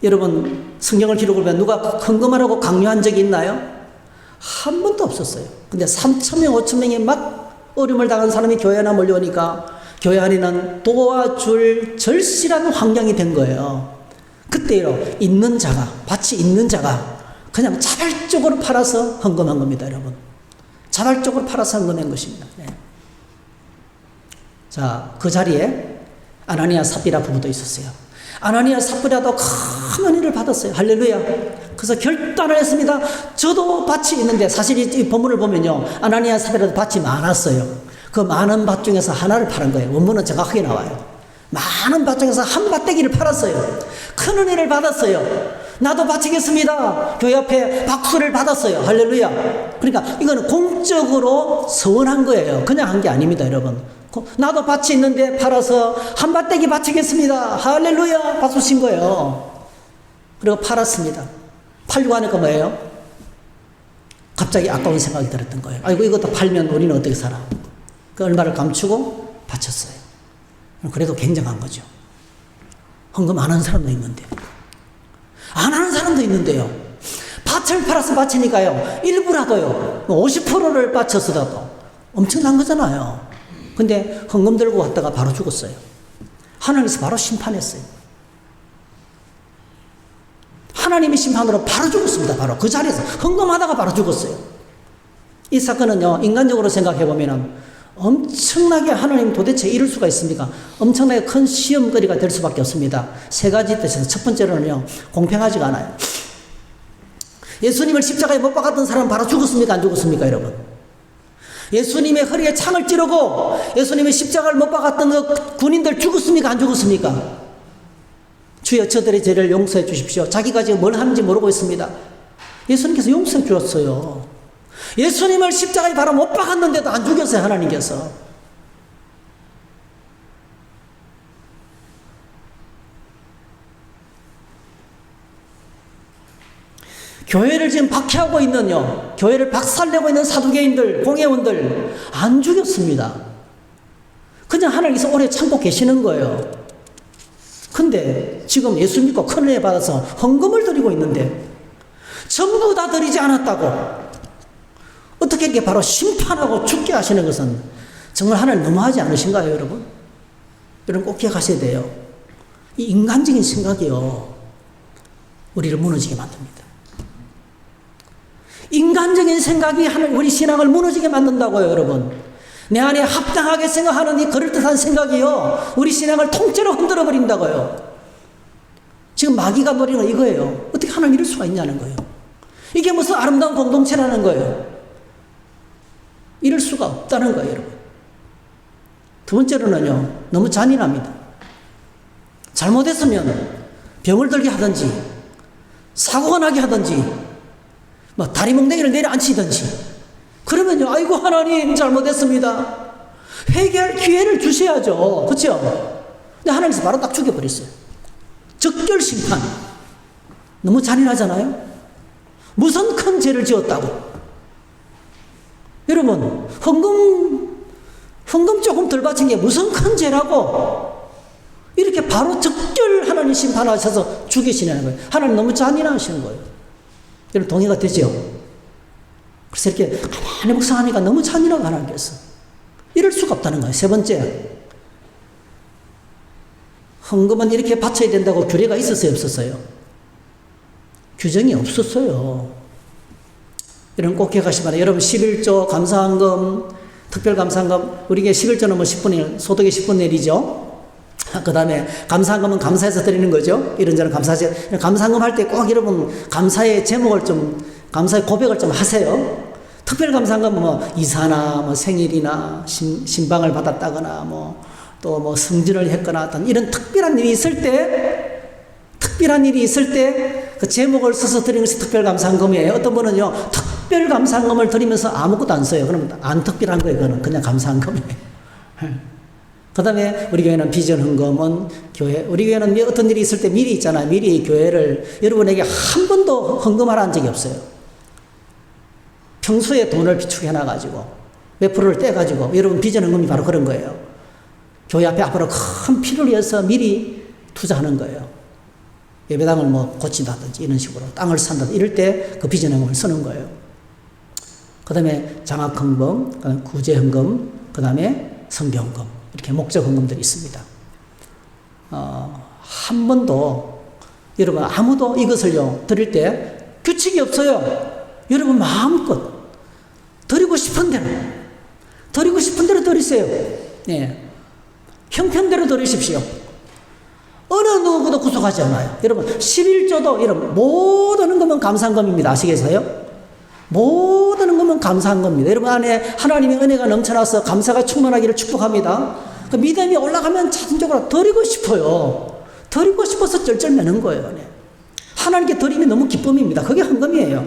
여러분 성경을 기록을 보면 누가 헌금하라고 강요한 적이 있나요? 한 번도 없었어요. 근데 3,000명, 5,000명이 막 어려움을 당한 사람이 교회 안에 몰려오니까 교회 안에는 도와줄 절실한 환경이 된 거예요. 그때로 밭이 있는 자가 그냥 자발적으로 팔아서 헌금한 겁니다, 여러분. 자발적으로 팔아서 헌금한 것입니다. 네. 자, 그 자리에 아나니아 삽비라 부부도 있었어요. 아나니아 삽비라도 큰 은혜를 받았어요. 할렐루야. 그래서 결단을 했습니다. 저도 밭이 있는데, 사실 이 본문을 보면요, 아나니아 삽비라도 밭이 많았어요. 그 많은 밭 중에서 하나를 파는 거예요. 원문은 정확하게 나와요. 많은 밭 중에서 한 밭대기를 팔았어요. 큰 은혜를 받았어요. 나도 바치겠습니다. 교회 앞에 박수를 받았어요. 할렐루야. 그러니까 이거는 공적으로 서원한 거예요. 그냥 한 게 아닙니다, 여러분. 나도 밭이 있는데 팔아서 한 밭대기 바치겠습니다. 할렐루야. 박수 친 거예요. 그리고 팔았습니다. 팔려고 하니까 뭐예요? 갑자기 아까운 생각이 들었던 거예요. 아이고, 이것도 팔면 우리는 어떻게 살아? 그 얼마를 감추고 바쳤어요. 그래도 굉장한 거죠. 헌금 안 하는 사람도 있는데. 안 하는 사람도 있는데요. 밭을 팔아서 바치니까요, 일부라도요, 50%를 바쳤어도 엄청난 거잖아요. 근데 헌금 들고 왔다가 바로 죽었어요. 하나님께서 바로 심판했어요. 하나님의 심판으로 바로 죽었습니다. 바로 그 자리에서 헌금하다가 바로 죽었어요. 이 사건은요, 인간적으로 생각해보면 엄청나게 하나님 도대체 이룰 수가 있습니까? 엄청나게 큰 시험거리가 될 수밖에 없습니다. 세 가지 뜻에서 첫 번째로는요, 공평하지가 않아요. 예수님을 십자가에 못 박았던 사람 바로 죽었습니까? 안 죽었습니까, 여러분? 예수님의 허리에 창을 찌르고 예수님의 십자가를 못 박았던 그 군인들 죽었습니까? 안 죽었습니까? 주여 저들의 죄를 용서해 주십시오. 자기가 지금 뭘 하는지 모르고 있습니다. 예수님께서 용서해 주었어요. 예수님을 십자가에 바로 못 박았는데도 안 죽였어요, 하나님께서. 교회를 지금 박해하고 있는요, 교회를 박살내고 있는 사두개인들, 공회원들 안 죽였습니다. 그냥 하나님께서 오래 참고 계시는 거예요. 근데 지금 예수 믿고 큰 은혜 받아서 헌금을 드리고 있는데 전부 다 드리지 않았다고 어떻게 이렇게 바로 심판하고 죽게 하시는 것은 정말 하나님 너무하지 않으신가요, 여러분? 여러분 꼭 기억하셔야 돼요. 이 인간적인 생각이요, 우리를 무너지게 만듭니다. 인간적인 생각이 우리 신앙을 무너지게 만든다고요, 여러분. 내 안에 합당하게 생각하는 이 그럴듯한 생각이요, 우리 신앙을 통째로 흔들어 버린다고요. 지금 마귀가 노리는 건 이거예요. 어떻게 하나님 이럴 수가 있냐는 거예요. 이게 무슨 아름다운 공동체라는 거예요. 이럴 수가 없다는 거예요, 여러분. 두 번째로는요, 너무 잔인합니다. 잘못했으면 병을 들게 하든지, 사고가 나게 하든지, 뭐 다리 몽둥이를 내려앉히든지, 그러면요, 아이고 하나님 잘못했습니다, 회개할 기회를 주셔야죠. 그렇죠? 근데 하나님께서 바로 딱 죽여버렸어요. 적결 심판. 너무 잔인하잖아요. 무슨 큰 죄를 지었다고. 여러분, 헌금 조금 덜 바친 게 무슨 큰 죄라고 이렇게 바로 적결 하나님 심판하셔서 죽이시냐는 거예요. 하나님 너무 잔인하시는 거예요. 여러분 동의가 되죠? 그래서 이렇게 가만히 묵상하니까 너무 잔인하고 하나님께서 이럴 수가 없다는 거예요. 세 번째, 헌금은 이렇게 바쳐야 된다고 규례가 있었어요, 없었어요? 규정이 없었어요. 여러분 꼭 기억하시기 바랍니다. 여러분 11조 감사헌금, 특별감사헌금, 우리에게 11조는 뭐 10분의 1, 소득의 10분의 1이죠. 그 다음에 감사헌금은 감사해서 드리는 거죠. 이런저런 감사하세요. 감사헌금 할 때 꼭 여러분 감사의 제목을 좀, 감사의 고백을 좀 하세요. 특별감사헌금은 뭐 이사나 뭐 생일이나 신방을 받았다거나 또 뭐 승진을 했거나 어떤 이런 특별한 일이 있을 때 그 제목을 써서 드리는 것이 특별감사헌금이에요. 어떤 분은요, 특별감사헌금을 드리면서 아무것도 안 써요. 그러면 안 특별한 거예요. 그거는 그냥 감사헌금이에요. 그 다음에 우리 교회는 비전헌금은 우리 교회는 어떤 일이 있을 때 미리 있잖아요. 미리 교회를 여러분에게 한 번도 헌금하라 한 적이 없어요. 평소에 돈을 비축해놔가지고 몇 프로를 떼가지고, 여러분 비전헌금이 바로 그런 거예요. 교회 앞으로 큰 필요를 위해서 미리 투자하는 거예요. 예배당을 뭐 고친다든지 이런 식으로 땅을 산다든지 이럴 때 그 비전헌금을 쓰는 거예요. 그 다음에 장학헌금, 그 다음에 구제헌금, 그 다음에 성교헌금, 이렇게 목적헌금들이 있습니다. 한 번도 여러분 아무도 이것을요 드릴 때 규칙이 없어요. 여러분 마음껏 드리고 싶은 대로 드리세요. 네. 형편대로 드리십시오. 어느 누구도 구속하지 않아요. 여러분 11조도 여러분 모든 헌금은 감사헌금입니다. 아시겠어요? 모든 헌금은 감사헌금입니다. 여러분 안에 하나님의 은혜가 넘쳐나서 감사가 충만하기를 축복합니다. 그 믿음이 올라가면 자동적으로 드리고 싶어요. 드리고 싶어서 쩔쩔매는 거예요. 네. 하나님께 드림이 너무 기쁨입니다. 그게 헌금이에요.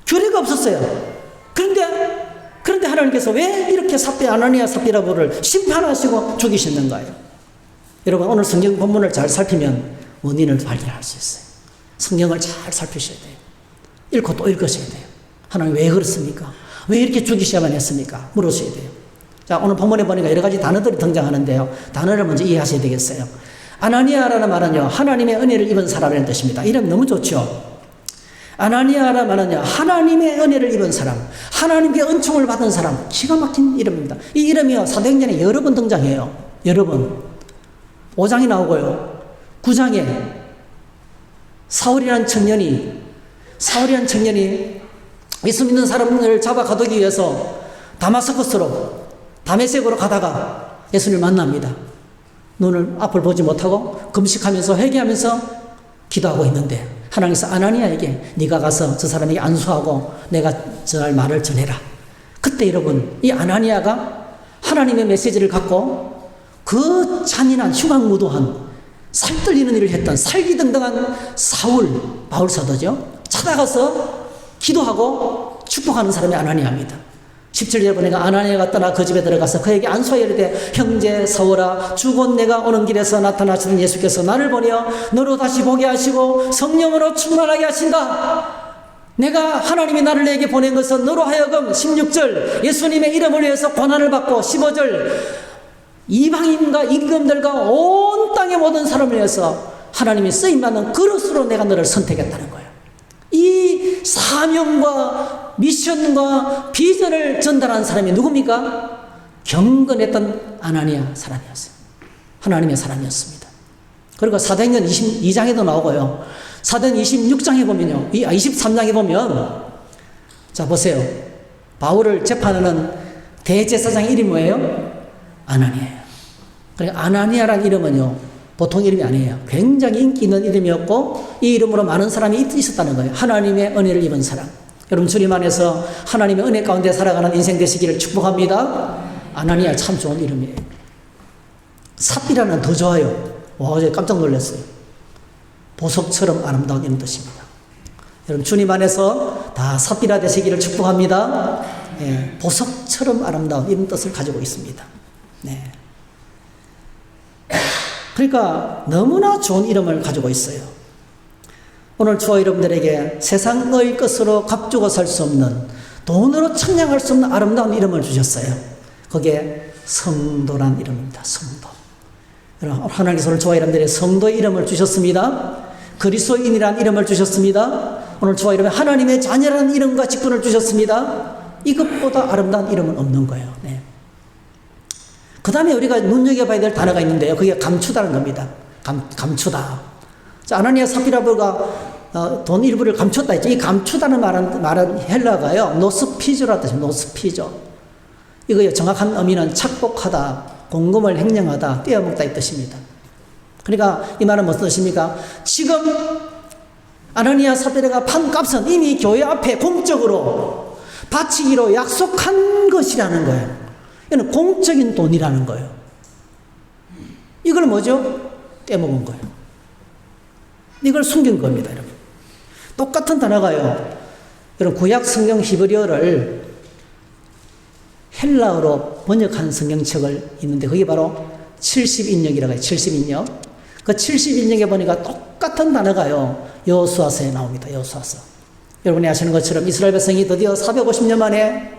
규례가 없었어요. 그런데 하나님께서 왜 이렇게 아나니아 삽비라보를 심판하시고 죽이셨는가요? 여러분 오늘 성경 본문을 잘 살피면 원인을 발견할 수 있어요. 성경을 잘 살피셔야 돼요. 읽고 또 읽으셔야 돼요. 하나님 왜 그렇습니까? 왜 이렇게 죽이셔야만 했습니까? 물으셔야 돼요. 자, 오늘 본문에 보니까 여러 가지 단어들이 등장하는데요. 단어를 먼저 이해하셔야 되겠어요. 아나니아라는 말은요, 하나님의 은혜를 입은 사람이라는 뜻입니다. 이름 너무 좋죠? 아나니아라는 말은요, 하나님의 은혜를 입은 사람, 하나님께 은총을 받은 사람, 기가 막힌 이름입니다. 이 이름이요, 사도행전에 여러 번 등장해요. 여러 번. 5장이 나오고요. 9장에 사울이라는 청년이 예수 믿는 사람을 잡아 가두기 위해서 다메섹으로 가다가 예수님을 만납니다. 눈을 앞을 보지 못하고 금식하면서 회개하면서 기도하고 있는데 하나님께서 아나니아에게 네가 가서 저 사람에게 안수하고 내가 전할 말을 전해라. 그때 여러분 이 아나니아가 하나님의 메시지를 갖고 그 잔인한 흉악무도한 살떨리는 일을 했던 살기등등한 바울 사도죠. 찾아가서 기도하고 축복하는 사람이 아나니아입니다. 17절에 보니까 아나니아가 떠나 그 집에 들어가서 그에게 안수하여 이르되 형제 사울아 주곧 내가 오는 길에서 나타나시는 예수께서 나를 보내어 너로 다시 보게 하시고 성령으로 충만하게 하신다. 내가 하나님이 나를 내게 보낸 것은 너로 하여금 16절 예수님의 이름을 위해서 고난을 받고 15절 이방인과 임금들과 온 땅의 모든 사람을 위해서 하나님이 쓰임받는 그릇으로 내가 너를 선택했다는 거예요. 이 사명과 미션과 비전을 전달한 사람이 누굽니까? 경건했던 아나니아 사람이었어요. 하나님의 사람이었습니다. 그리고 사도행전 22장에도 나오고요. 사도행전 26장에 보면요. 23장에 보면 자 보세요. 바울을 재판하는 대제사장 이름이 뭐예요? 아나니아예요. 그러니까 아나니아라는 이름은요. 보통 이름이 아니에요. 굉장히 인기 있는 이름이었고 이 이름으로 많은 사람이 있었다는 거예요. 하나님의 은혜를 입은 사람. 여러분 주님 안에서 하나님의 은혜 가운데 살아가는 인생 되시기를 축복합니다. 아나니아 참 좋은 이름이에요. 삽비라는 더 좋아요. 와, 어제 깜짝 놀랐어요. 보석처럼 아름다운 이런 뜻입니다. 여러분 주님 안에서 다 삽비라 되시기를 축복합니다. 예, 보석처럼 아름다운 이런 뜻을 가지고 있습니다. 네. 그러니까 너무나 좋은 이름을 가지고 있어요. 오늘 저와 여러분들에게 세상의 것으로 값주고 살 수 없는 돈으로 청량할 수 없는 아름다운 이름을 주셨어요. 그게 성도란 이름입니다. 성도. 여러분 하나님께서 오늘 저와 여러분들에게 성도의 이름을 주셨습니다. 그리스도인이라는 이름을 주셨습니다. 오늘 저와 여러분 하나님의 자녀라는 이름과 직분을 주셨습니다. 이것보다 아름다운 이름은 없는 거예요. 네. 그 다음에 우리가 눈여겨봐야 될 단어가 있는데요. 그게 감추다는 겁니다. 감추다. 자, 아나니아 삽비라가 돈 일부를 감췄다 했죠. 이 감추다는 말은 헬라가요. 노스피조라는 뜻입니다. 노스피조. 이거요. 정확한 의미는 착복하다, 공금을 횡령하다, 떼어먹다 이 뜻입니다. 그러니까 이 말은 무슨 뜻입니까? 지금 아나니아 삽비라가 판 값은 이미 교회 앞에 공적으로 바치기로 약속한 것이라는 거예요. 이건 공적인 돈이라는 거예요. 이걸 뭐죠? 떼먹은 거예요. 이걸 숨긴 겁니다, 여러분. 똑같은 단어가요. 여러분, 구약 성경 히브리어를 헬라어로 번역한 성경책을 있는데, 그게 바로 70인역이라고 해요. 70인역. 그 70인역에 보니까 똑같은 단어가요. 여호수아서에 나옵니다. 여호수아서. 여러분이 아시는 것처럼 이스라엘 백성이 드디어 450년 만에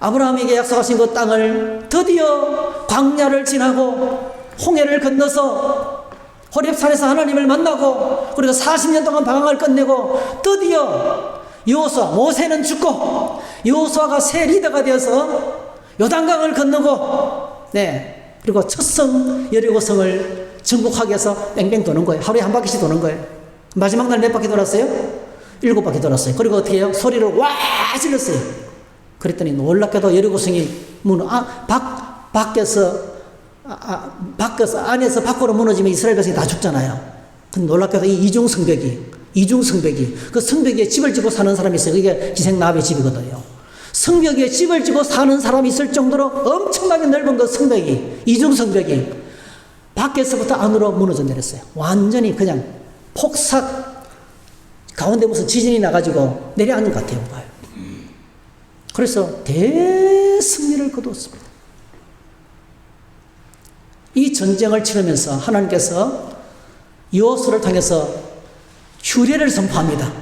아브라함에게 약속하신 그 땅을 드디어 광야를 지나고 홍해를 건너서 호렙산에서 하나님을 만나고 그리고 40년 동안 방황을 끝내고 드디어 여호수아, 모세는 죽고 여호수아가 새 리더가 되어서 요단강을 건너고 네 그리고 첫 성 여리고성을 정복하기 위해서 뺑뺑 도는 거예요. 하루에 한 바퀴씩 도는 거예요. 마지막 날 몇 바퀴 돌았어요? 7바퀴 돌았어요. 그리고 어떻게 해요? 소리를 와 질렀어요. 그랬더니 놀랍게도 여리고성이 밖에서 안에서 밖으로 무너지면 이스라엘 백성이 다 죽잖아요. 근데 놀랍게도 이 이중성벽이 그 성벽에 집을 짓고 사는 사람이 있어요. 그게 기생나합의 집이거든요. 성벽에 집을 짓고 사는 사람이 있을 정도로 엄청나게 넓은 그 성벽이 이중성벽이 밖에서부터 안으로 무너져 내렸어요. 완전히 그냥 폭삭 가운데 무슨 지진이 나가지고 내려앉는 것 같아요. 그래서 대승리를 거두었습니다. 이 전쟁을 치르면서 하나님께서 여호수아를 통해서 규례를 선포합니다.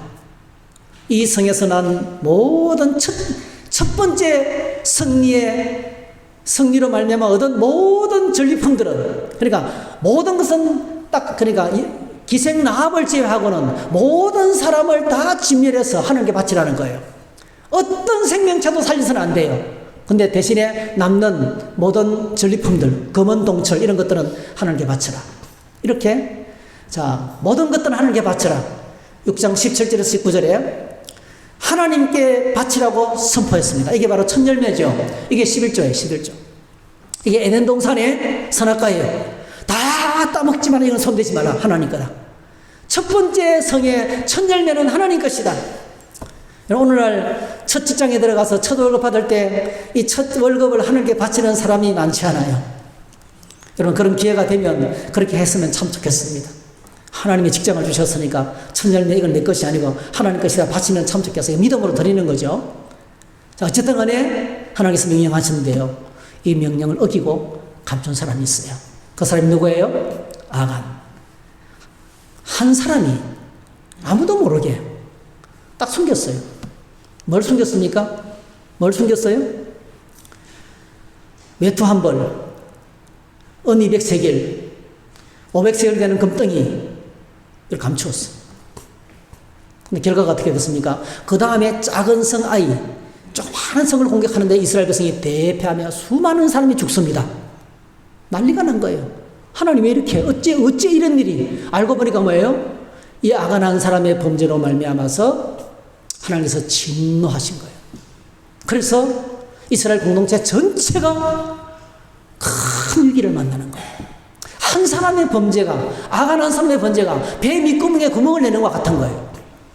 이 성에서 난 모든 첫 번째 승리로 말미암아 얻은 모든 전리품들은 그러니까 모든 것은 딱 그러니까 기생 나합을 제외하고는 모든 사람을 다 진멸해서 하나님께 바치라는 거예요. 어떤 생명체도 살려서는 안 돼요. 근데 대신에 남는 모든 전리품들, 금은 동철 이런 것들은 하나님께 바쳐라. 이렇게 자 모든 것들은 하나님께 바쳐라. 6장 17절에서 19절에 하나님께 바치라고 선포했습니다. 이게 바로 첫 열매죠. 이게 11조예요. 11조. 이게 에덴 동산의 선악과예요. 다 따먹지만 이건 손대지 마라. 하나님 거다. 첫 번째 성의 첫 열매는 하나님 것이다. 오늘날 첫 직장에 들어가서 첫 월급 받을 때 이 첫 월급을 하나님께 바치는 사람이 많지 않아요. 여러분 그런 기회가 되면 그렇게 했으면 참 좋겠습니다. 하나님이 직장을 주셨으니까 첫 열매 이건 내 것이 아니고 하나님 것이다 바치면 참 좋겠어요. 믿음으로 드리는 거죠. 자 어쨌든 간에 하나님께서 명령하셨는데요. 이 명령을 어기고 감춘 사람이 있어요. 그 사람이 누구예요? 아간. 한 사람이 아무도 모르게 딱 숨겼어요. 뭘 숨겼습니까? 뭘 숨겼어요? 외투 한 벌, 은 200세겔, 500세겔 되는 금덩이를 감추었어. 근데 결과가 어떻게 됐습니까? 그 다음에 작은 성 아이, 조그마한 성을 공격하는데 이스라엘 백성이 대패하며 수많은 사람이 죽습니다. 난리가 난 거예요. 하나님 왜 이렇게 어째 이런 일이? 알고 보니까 뭐예요? 이 아간한 사람의 범죄로 말미암아서 하나님께서 진노하신 거예요. 그래서 이스라엘 공동체 전체가 큰 위기를 만나는 거예요. 한 사람의 범죄가, 아간한 사람의 범죄가 배 밑구멍에 구멍을 내는 것과 같은 거예요.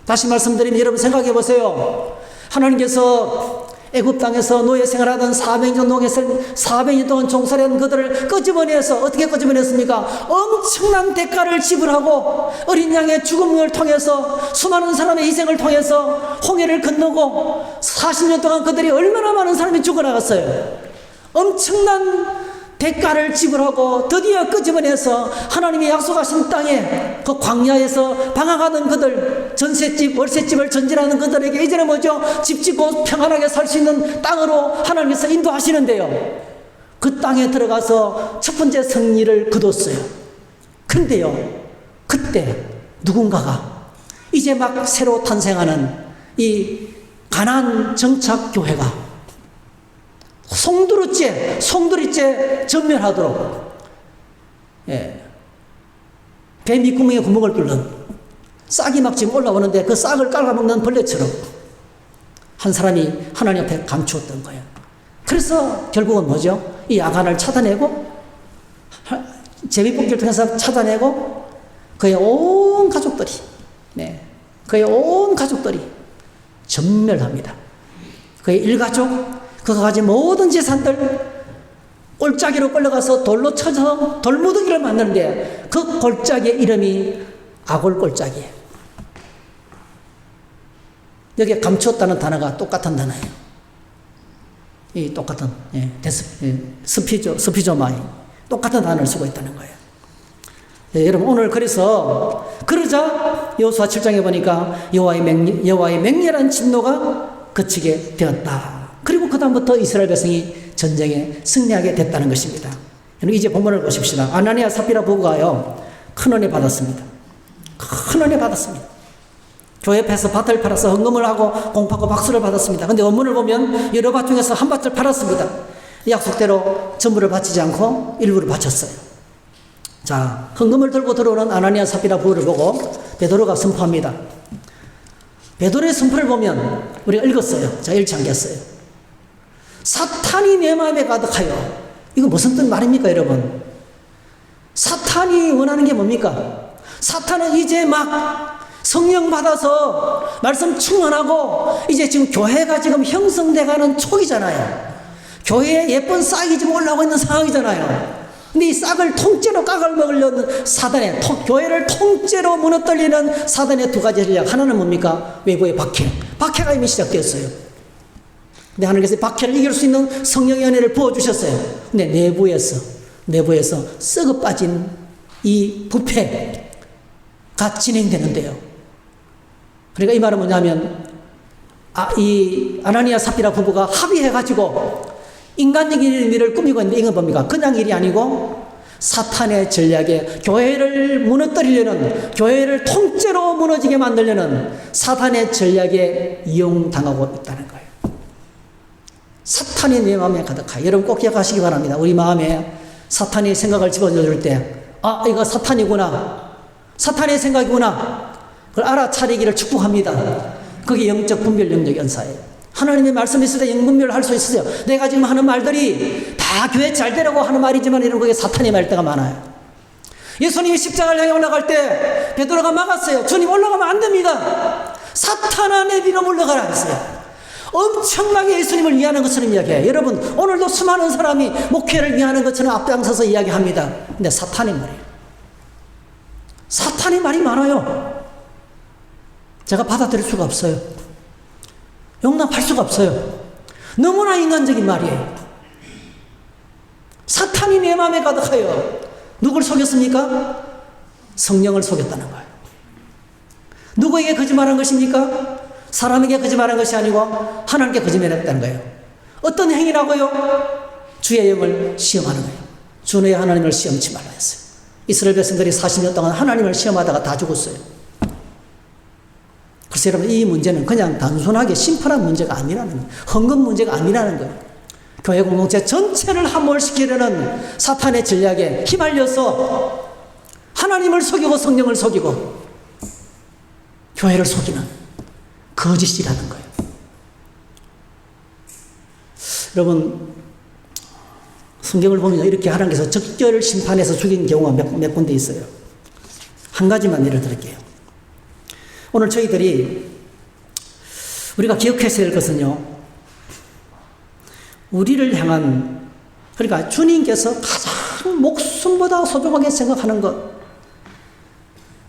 다시 말씀드리면 여러분 생각해 보세요. 하나님께서 애굽 땅에서 노예 생활하던 400년 동안 종살이한 그들을 끄집어내서 어떻게 끄집어냈습니까? 엄청난 대가를 지불하고 어린 양의 죽음을 통해서 수많은 사람의 희생을 통해서 홍해를 건너고 40년 동안 그들이 얼마나 많은 사람이 죽어나갔어요. 엄청난 대가를 지불하고 드디어 끄집어내서 하나님이 약속하신 땅에 그 광야에서 방황하던 그들, 전셋집, 월셋집을 전진하는 그들에게 이제는 뭐죠? 집 짓고 평안하게 살 수 있는 땅으로 하나님께서 인도하시는데요. 그 땅에 들어가서 첫 번째 승리를 거뒀어요. 근데요, 그때 누군가가 이제 막 새로 탄생하는 이 가나안 정착교회가 송두리째 전멸하도록, 예, 배 밑구멍에 구멍을 뚫는 싹이 막 지금 올라오는데 그 싹을 깔아먹는 벌레처럼 한 사람이 하나님 앞에 감추었던 거예요. 그래서 결국은 뭐죠? 이 아간을 차단내고 제비뽑기를 통해서 차단내고 그의 온 가족들이, 네, 그의 온 가족들이 전멸합니다. 그의 일가족, 그가 가진 모든 재산들 골짜기로 끌려가서 돌로 쳐서 돌무더기를 만드는데 그 골짜기의 이름이 아골 골짜기예요. 여기에 감추었다는 단어가 똑같은 단어예요. 이 똑같은, 스피조마이 똑같은 단어를 쓰고 있다는 거예요. 예, 여러분 오늘 그러자 여호수아 7장에 보니까 여호와의 맹렬한 진노가 그치게 되었다. 그리고 그 다음부터 이스라엘 백성이 전쟁에 승리하게 됐다는 것입니다. 이제 본문을 보십시다. 아나니아 삽비라 부부가요, 큰 은혜 받았습니다. 큰 은혜 받았습니다. 교회 앞에서 밭을 팔아서 헌금을 하고 공파고 박수를 받았습니다. 근데 원문을 보면 여러 밭 중에서 한 밭을 팔았습니다. 약속대로 전부를 바치지 않고 일부를 바쳤어요. 자, 헌금을 들고 들어오는 아나니아 삽비라 부부를 보고 베드로가 선포합니다. 베드로의 선포를 보면 우리가 읽었어요. 자, 읽지 않겠어요? 사탄이 내 마음에 가득하여. 이거 무슨 뜻 말입니까, 여러분? 사탄이 원하는 게 뭡니까? 사탄은 이제 막 성령 받아서 말씀 충만하고 이제 지금 교회가 지금 형성돼가는 초기잖아요. 교회에 예쁜 싹이 지금 올라오고 있는 상황이잖아요. 근데 이 싹을 통째로 깎아먹으려는 사단의, 교회를 통째로 무너뜨리는 사단의 두 가지 전략. 하나는 뭡니까? 외부의 박해. 박해가 이미 시작되었어요. 근데 하나님께서 박해를 이길 수 있는 성령의 은혜를 부어주셨어요. 근데 내부에서 썩어 빠진 이 부패가 진행되는데요. 그러니까 이 말은 뭐냐면, 이 아나니아 삽비라 부부가 합의해가지고 인간적인 일을 꾸미고 있는데 이건 뭡니까? 그냥 일이 아니고 사탄의 전략에 교회를 무너뜨리려는, 교회를 통째로 무너지게 만들려는 사탄의 전략에 이용당하고 있다는 거예요. 사탄이 내 마음에 가득하여. 여러분 꼭 기억하시기 바랍니다. 우리 마음에 사탄이 생각을 집어넣을 때, 이거 사탄이구나, 사탄의 생각이구나, 그걸 알아차리기를 축복합니다. 그게 영적 분별 영적 연사예요. 하나님의 말씀이 있을 때 영분별을 할 수 있으세요. 내가 지금 하는 말들이 다 교회 잘 되라고 하는 말이지만 이런 그게 사탄의 말 때가 많아요. 예수님이 십자가를 향해 올라갈 때 베드로가 막았어요. 주님 올라가면 안 됩니다. 사탄아 내 뒤로 물러가라 했어요. 엄청나게 예수님을 위하는 것처럼 이야기해요. 여러분 오늘도 수많은 사람이 목회를 위하는 것처럼 앞장서서 이야기합니다. 근데 사탄의 말이에요. 사탄의 말이 많아요. 제가 받아들일 수가 없어요. 용납할 수가 없어요. 너무나 인간적인 말이에요. 사탄이 내 마음에 가득하여 누굴 속였습니까? 성령을 속였다는 거예요. 누구에게 거짓말한 것입니까? 사람에게 거짓말한 것이 아니고 하나님께 거짓말했다는 거예요. 어떤 행위라고요? 주의 영을 시험하는 거예요. 주의 하나님을 시험치 말라 했어요. 이스라엘 백성들이 40년 동안 하나님을 시험하다가 다 죽었어요. 그래서 여러분, 이 문제는 그냥 단순하게 심플한 문제가 아니라는 거예요. 헌금 문제가 아니라는 거예요. 교회 공동체 전체를 함몰시키려는 사탄의 전략에 휘말려서 하나님을 속이고 성령을 속이고 교회를 속이는 거짓이라는 거예요. 여러분, 성경을 보면 이렇게 하나님께서 적절 심판해서 죽인 경우가 몇 군데 있어요. 한 가지만 예를 들을게요. 오늘 저희들이 우리가 기억해야 할 것은요, 우리를 향한, 그러니까 주님께서 가장 목숨보다 소중하게 생각하는 것,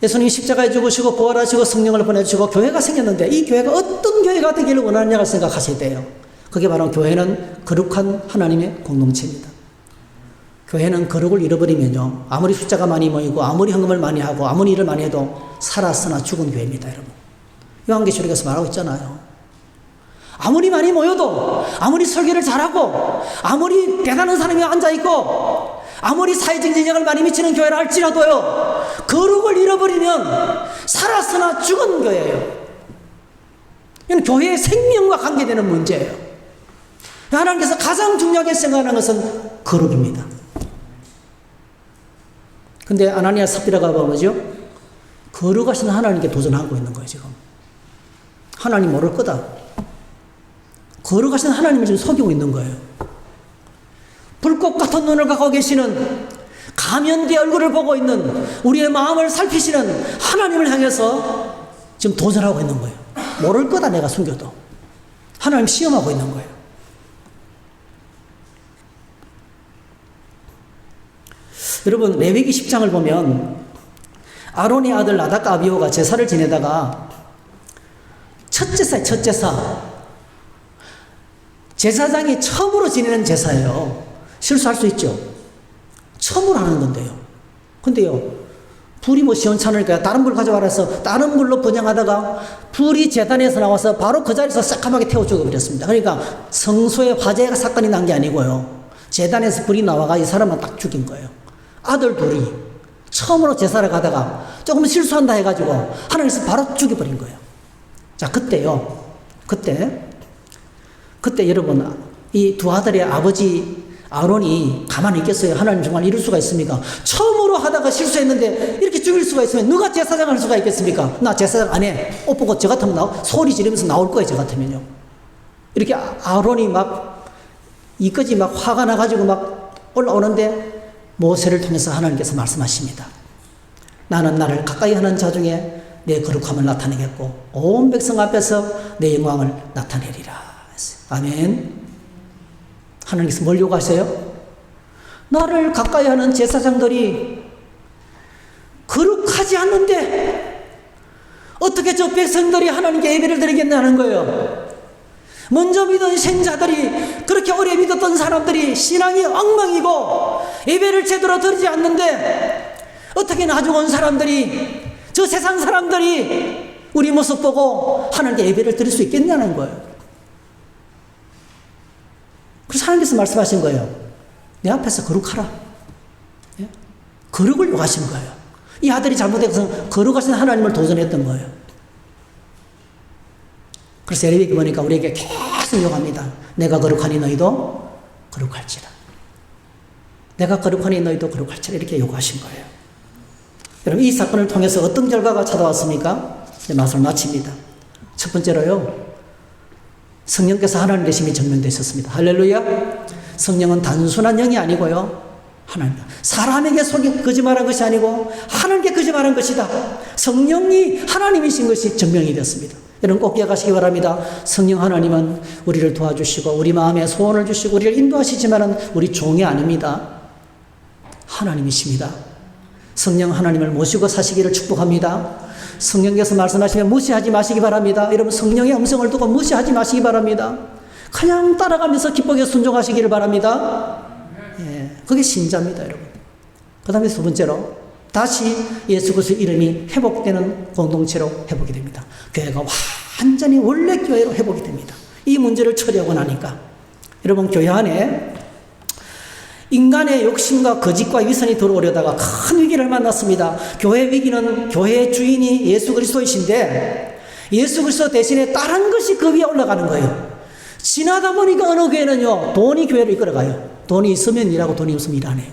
예수님이 십자가에 죽으시고 부활하시고 성령을 보내주시고 교회가 생겼는데 이 교회가 어떤 교회가 되기를 원하느냐를 생각하셔야 돼요. 그게 바로 교회는 거룩한 하나님의 공동체입니다. 교회는 거룩을 잃어버리면요, 아무리 숫자가 많이 모이고 아무리 헌금을 많이 하고 아무리 일을 많이 해도 살았으나 죽은 교회입니다, 여러분. 요한계시록에서 말하고 있잖아요. 아무리 많이 모여도, 아무리 설교를 잘하고, 아무리 대단한 사람이 앉아있고, 아무리 사회적 영향을 많이 미치는 교회라 할지라도요, 거룩을 잃어버리면 살았으나 죽은 교회예요. 이건 교회의 생명과 관계되는 문제예요. 하나님께서 가장 중요하게 생각하는 것은 거룩입니다. 근데 아나니아 삽비라가 뭐죠? 거룩하신 하나님께 도전하고 있는 거예요, 지금. 하나님 모를 거다. 거룩하신 하나님을 지금 속이고 있는 거예요. 불꽃 같은 눈을 갖고 계시는, 가면대 얼굴을 보고 있는, 우리의 마음을 살피시는 하나님을 향해서 지금 도전하고 있는 거예요. 모를 거다, 내가 숨겨도. 하나님 시험하고 있는 거예요. 여러분, 레위기 10장을 보면 아론의 아들 나답과 아비후가 제사를 지내다가 첫 제사. 제사장이 처음으로 지내는 제사예요. 실수할 수 있죠. 처음으로 하는 건데요. 근데요, 불이 뭐 시원찮으니까 다른 불 가져와라 해서 다른 불로 번영하다가 불이 제단에서 나와서 바로 그 자리에서 새까맣게 태워 죽어버렸습니다. 그러니까 성소에 화재가 사건이 난 게 아니고요, 제단에서 불이 나와가 이 사람만 딱 죽인 거예요. 아들 둘이 처음으로 제사를 가다가 조금 실수한다 해가지고 하나님께서 바로 죽여버린 거예요. 자, 그때 여러분, 이 두 아들의 아버지 아론이 가만히 있겠어요? 하나님 정말 이럴 수가 있습니까? 처음으로 하다가 실수했는데 이렇게 죽일 수가 있으면 누가 제사장 할 수가 있겠습니까? 나 제사장 안 해. 옷 보고 저 같으면 소리 지르면서 나올 거예요, 저 같으면요. 이렇게 아론이 막 이까지 막 화가 나가지고 막 올라오는데 모세를 통해서 하나님께서 말씀하십니다. 나는 나를 가까이 하는 자 중에 내 거룩함을 나타내겠고 온 백성 앞에서 내 영광을 나타내리라. 아멘. 하나님께서 뭘 요구하세요? 나를 가까이 하는 제사장들이 거룩하지 않는데 어떻게 저 백성들이 하나님께 예배를 드리겠냐는 거예요. 먼저 믿은 생자들이, 그렇게 오래 믿었던 사람들이 신앙이 엉망이고 예배를 제대로 드리지 않는데 어떻게 나중 온 사람들이, 저 세상 사람들이 우리 모습 보고 하나님께 예배를 드릴 수 있겠냐는 거예요. 그래서 하나님께서 말씀하신 거예요. 내 앞에서 거룩하라. 예? 거룩을 요구하신 거예요. 이 아들이 잘못해서 거룩하신 하나님을 도전했던 거예요. 그래서 레위기 보니까 우리에게 계속 요구합니다. 내가 거룩하니 너희도 거룩할지라. 내가 거룩하니 너희도 거룩할지라. 이렇게 요구하신 거예요. 여러분, 이 사건을 통해서 어떤 결과가 찾아왔습니까? 이제 말씀을 마칩니다. 첫 번째로요, 성령께서 하나님 되심이 증명되셨습니다. 할렐루야. 성령은 단순한 영이 아니고요, 하나님, 사람에게 속이 거짓말한 것이 아니고 하나님께 거짓말한 것이다. 성령이 하나님이신 것이 증명이 되었습니다. 여러분, 꼭 기억하시기 바랍니다. 성령 하나님은 우리를 도와주시고 우리 마음에 소원을 주시고 우리를 인도하시지만 우리 종이 아닙니다. 하나님이십니다. 성령 하나님을 모시고 사시기를 축복합니다. 성령께서 말씀하시면 무시하지 마시기 바랍니다. 여러분, 성령의 음성을 두고 무시하지 마시기 바랍니다. 그냥 따라가면서 기쁘게 순종하시기를 바랍니다. 예, 그게 신자입니다, 여러분. 그 다음에 두 번째로 다시 예수 그리스도의 이름이 회복되는 공동체로 회복이 됩니다. 교회가 완전히 원래 교회로 회복이 됩니다. 이 문제를 처리하고 나니까 여러분, 교회 안에 인간의 욕심과 거짓과 위선이 들어오려다가 큰 위기를 만났습니다. 교회 위기는 교회의 주인이 예수 그리스도이신데 예수 그리스도 대신에 다른 것이 그 위에 올라가는 거예요. 지나다 보니까 어느 교회는요, 돈이 교회를 이끌어가요. 돈이 있으면 일하고 돈이 없으면 일 안 해요.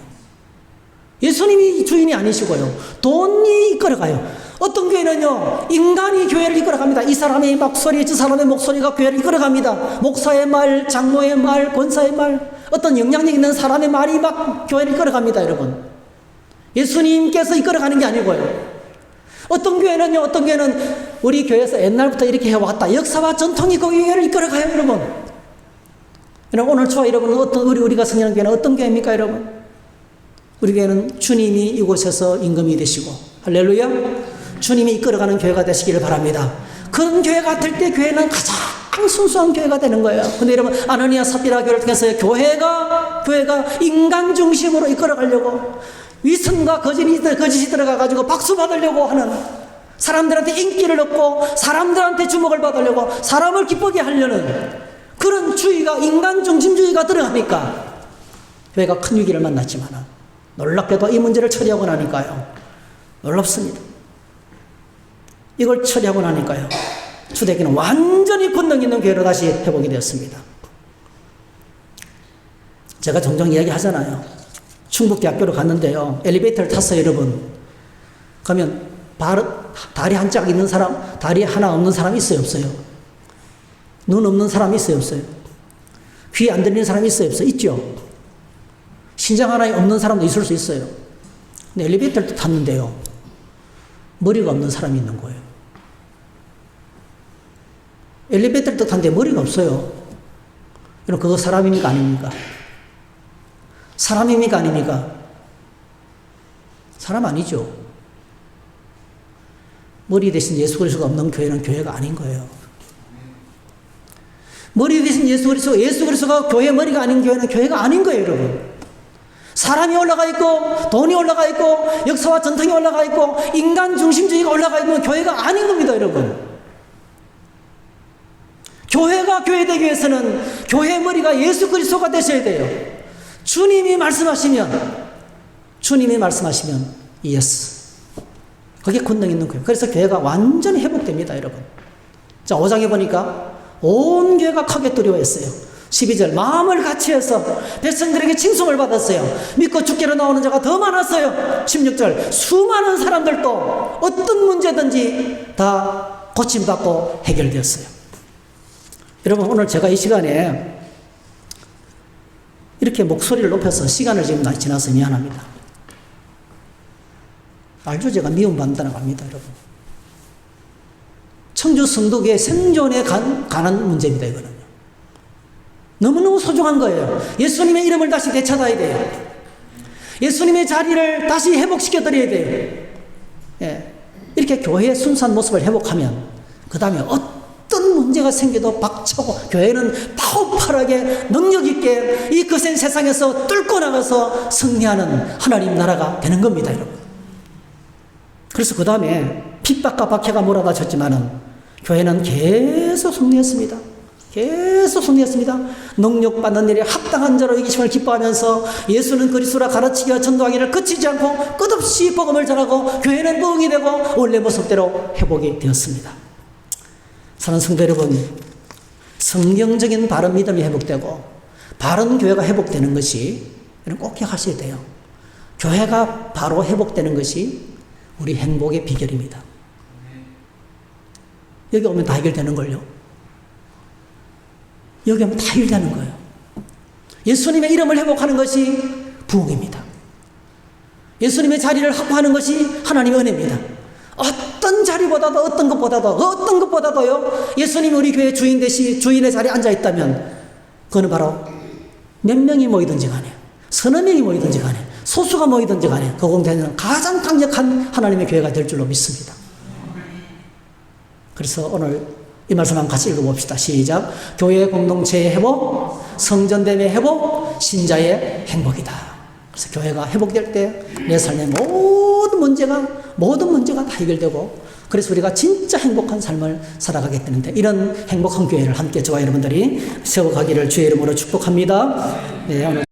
예수님이 주인이 아니시고요, 돈이 이끌어가요. 어떤 교회는요, 인간이 교회를 이끌어갑니다. 이 사람의 목소리, 저 사람의 목소리가 교회를 이끌어갑니다. 목사의 말, 장로의 말, 권사의 말, 어떤 영향력 있는 사람의 말이 막 교회를 이끌어갑니다, 여러분. 예수님께서 이끌어가는 게 아니고요. 어떤 교회는 우리 교회에서 옛날부터 이렇게 해왔다. 역사와 전통이 그 교회를 이끌어가요, 여러분. 여러분, 오늘 초와 여러분은 우리가 성령하는 교회는 어떤 교회입니까, 여러분? 우리 교회는 주님이 이곳에서 임금이 되시고, 할렐루야. 주님이 이끌어가는 교회가 되시기를 바랍니다. 그런 교회가 될 때 교회는 가장 순수한 교회가 되는 거예요. 근데 여러분, 아나니아 삽비라 교회를 통해서 교회가 인간 중심으로 이끌어가려고 위선과 거짓이 들어가가지고 박수 받으려고 하는, 사람들한테 인기를 얻고 사람들한테 주목을 받으려고 사람을 기쁘게 하려는 그런 주의가, 인간 중심주의가 들어가니까 교회가 큰 위기를 만났지만 놀랍게도 이 문제를 처리하고 나니까요, 놀랍습니다. 이걸 처리하고 나니까요, 초대교회는 완전히 권능 있는 교회로 다시 회복이 되었습니다. 제가 종종 이야기하잖아요. 충북대학교로 갔는데요, 엘리베이터를 탔어요, 여러분. 가면 다리 한 짝 있는 사람, 다리 하나 없는 사람 있어요, 없어요? 눈 없는 사람 있어요, 없어요? 귀 안 들리는 사람 있어요, 없어요? 있죠? 신장 하나 없는 사람도 있을 수 있어요. 근데 엘리베이터를 탔는데요, 머리가 없는 사람이 있는 거예요. 엘리베이터를 탔는데 머리가 없어요. 여러분, 그거 사람입니까, 아닙니까? 사람입니까, 아닙니까? 사람 아니죠. 머리 대신 예수 그리스도가 없는 교회는 교회가 아닌 거예요. 머리 대신 예수 그리스도가 교회 머리가 아닌 교회는 교회가 아닌 거예요, 여러분. 사람이 올라가 있고 돈이 올라가 있고 역사와 전통이 올라가 있고 인간 중심주의가 올라가 있는 교회가 아닌 겁니다, 여러분. 교회가 교회되기 위해서는 교회 머리가 예수 그리스도가 되셔야 돼요. 주님이 말씀하시면 예스. 그게 권능 있는 거예요. 그래서 교회가 완전히 회복됩니다, 여러분. 자, 5장에 보니까 온 교회가 크게 두려워했어요. 12절, 마음을 같이해서 백성들에게 칭송을 받았어요. 믿고 주께로 나오는 자가 더 많았어요. 16절, 수많은 사람들도 어떤 문제든지 다 고침받고 해결되었어요. 여러분, 오늘 제가 이 시간에 이렇게 목소리를 높여서 시간을 지금 지나서 미안합니다. 알죠? 제가 미움받는다는 거 압니다, 여러분. 청주 성도교의 생존에 관한 문제입니다, 이거는. 너무너무 소중한 거예요. 예수님의 이름을 다시 되찾아야 돼요. 예수님의 자리를 다시 회복시켜드려야 돼요. 예. 이렇게 교회의 순수한 모습을 회복하면 그 다음에 어떤 문제가 생겨도 박차고 교회는 파워풀하게 능력 있게 이 거센 세상에서 뚫고 나가서 승리하는 하나님 나라가 되는 겁니다, 여러분. 그래서 그 다음에 핍박과 박해가 몰아닥쳤지만은 교회는 계속 승리했습니다. 계속 승리했습니다. 능력받는 일에 합당한 자로 이기심을 기뻐하면서 예수는 그리스도라 가르치기와 전도하기를 그치지 않고 끝없이 복음을 전하고 교회는 부흥이 되고 원래 모습대로 회복이 되었습니다. 사랑하는 성도 여러분, 성경적인 바른 믿음이 회복되고 바른 교회가 회복되는 것이 꼭 기억하셔야 돼요. 교회가 바로 회복되는 것이 우리 행복의 비결입니다. 여기 오면 다 해결되는 걸요. 여기 오면 다 해결되는 거예요. 예수님의 이름을 회복하는 것이 부흥입니다. 예수님의 자리를 확보하는 것이 하나님의 은혜입니다. 어떤 자리보다도 어떤 것보다도요, 예수님이 우리 교회 주인의 자리에 앉아있다면 그거는 바로 몇 명이 모이든지 간에 서너 명이 모이든지 간에 소수가 모이든지 간에 그 공동체는 가장 강력한 하나님의 교회가 될 줄로 믿습니다. 그래서 오늘 이 말씀 한번 같이 읽어봅시다. 시작. 교회 공동체의 회복, 성전됨의 회복, 신자의 행복이다. 그래서 교회가 회복될 때 내 삶의 모든 문제가 다 해결되고, 그래서 우리가 진짜 행복한 삶을 살아가게 되는데, 이런 행복한 교회를 함께 저와 여러분들이 세워가기를 주의 이름으로 축복합니다. 네, 오늘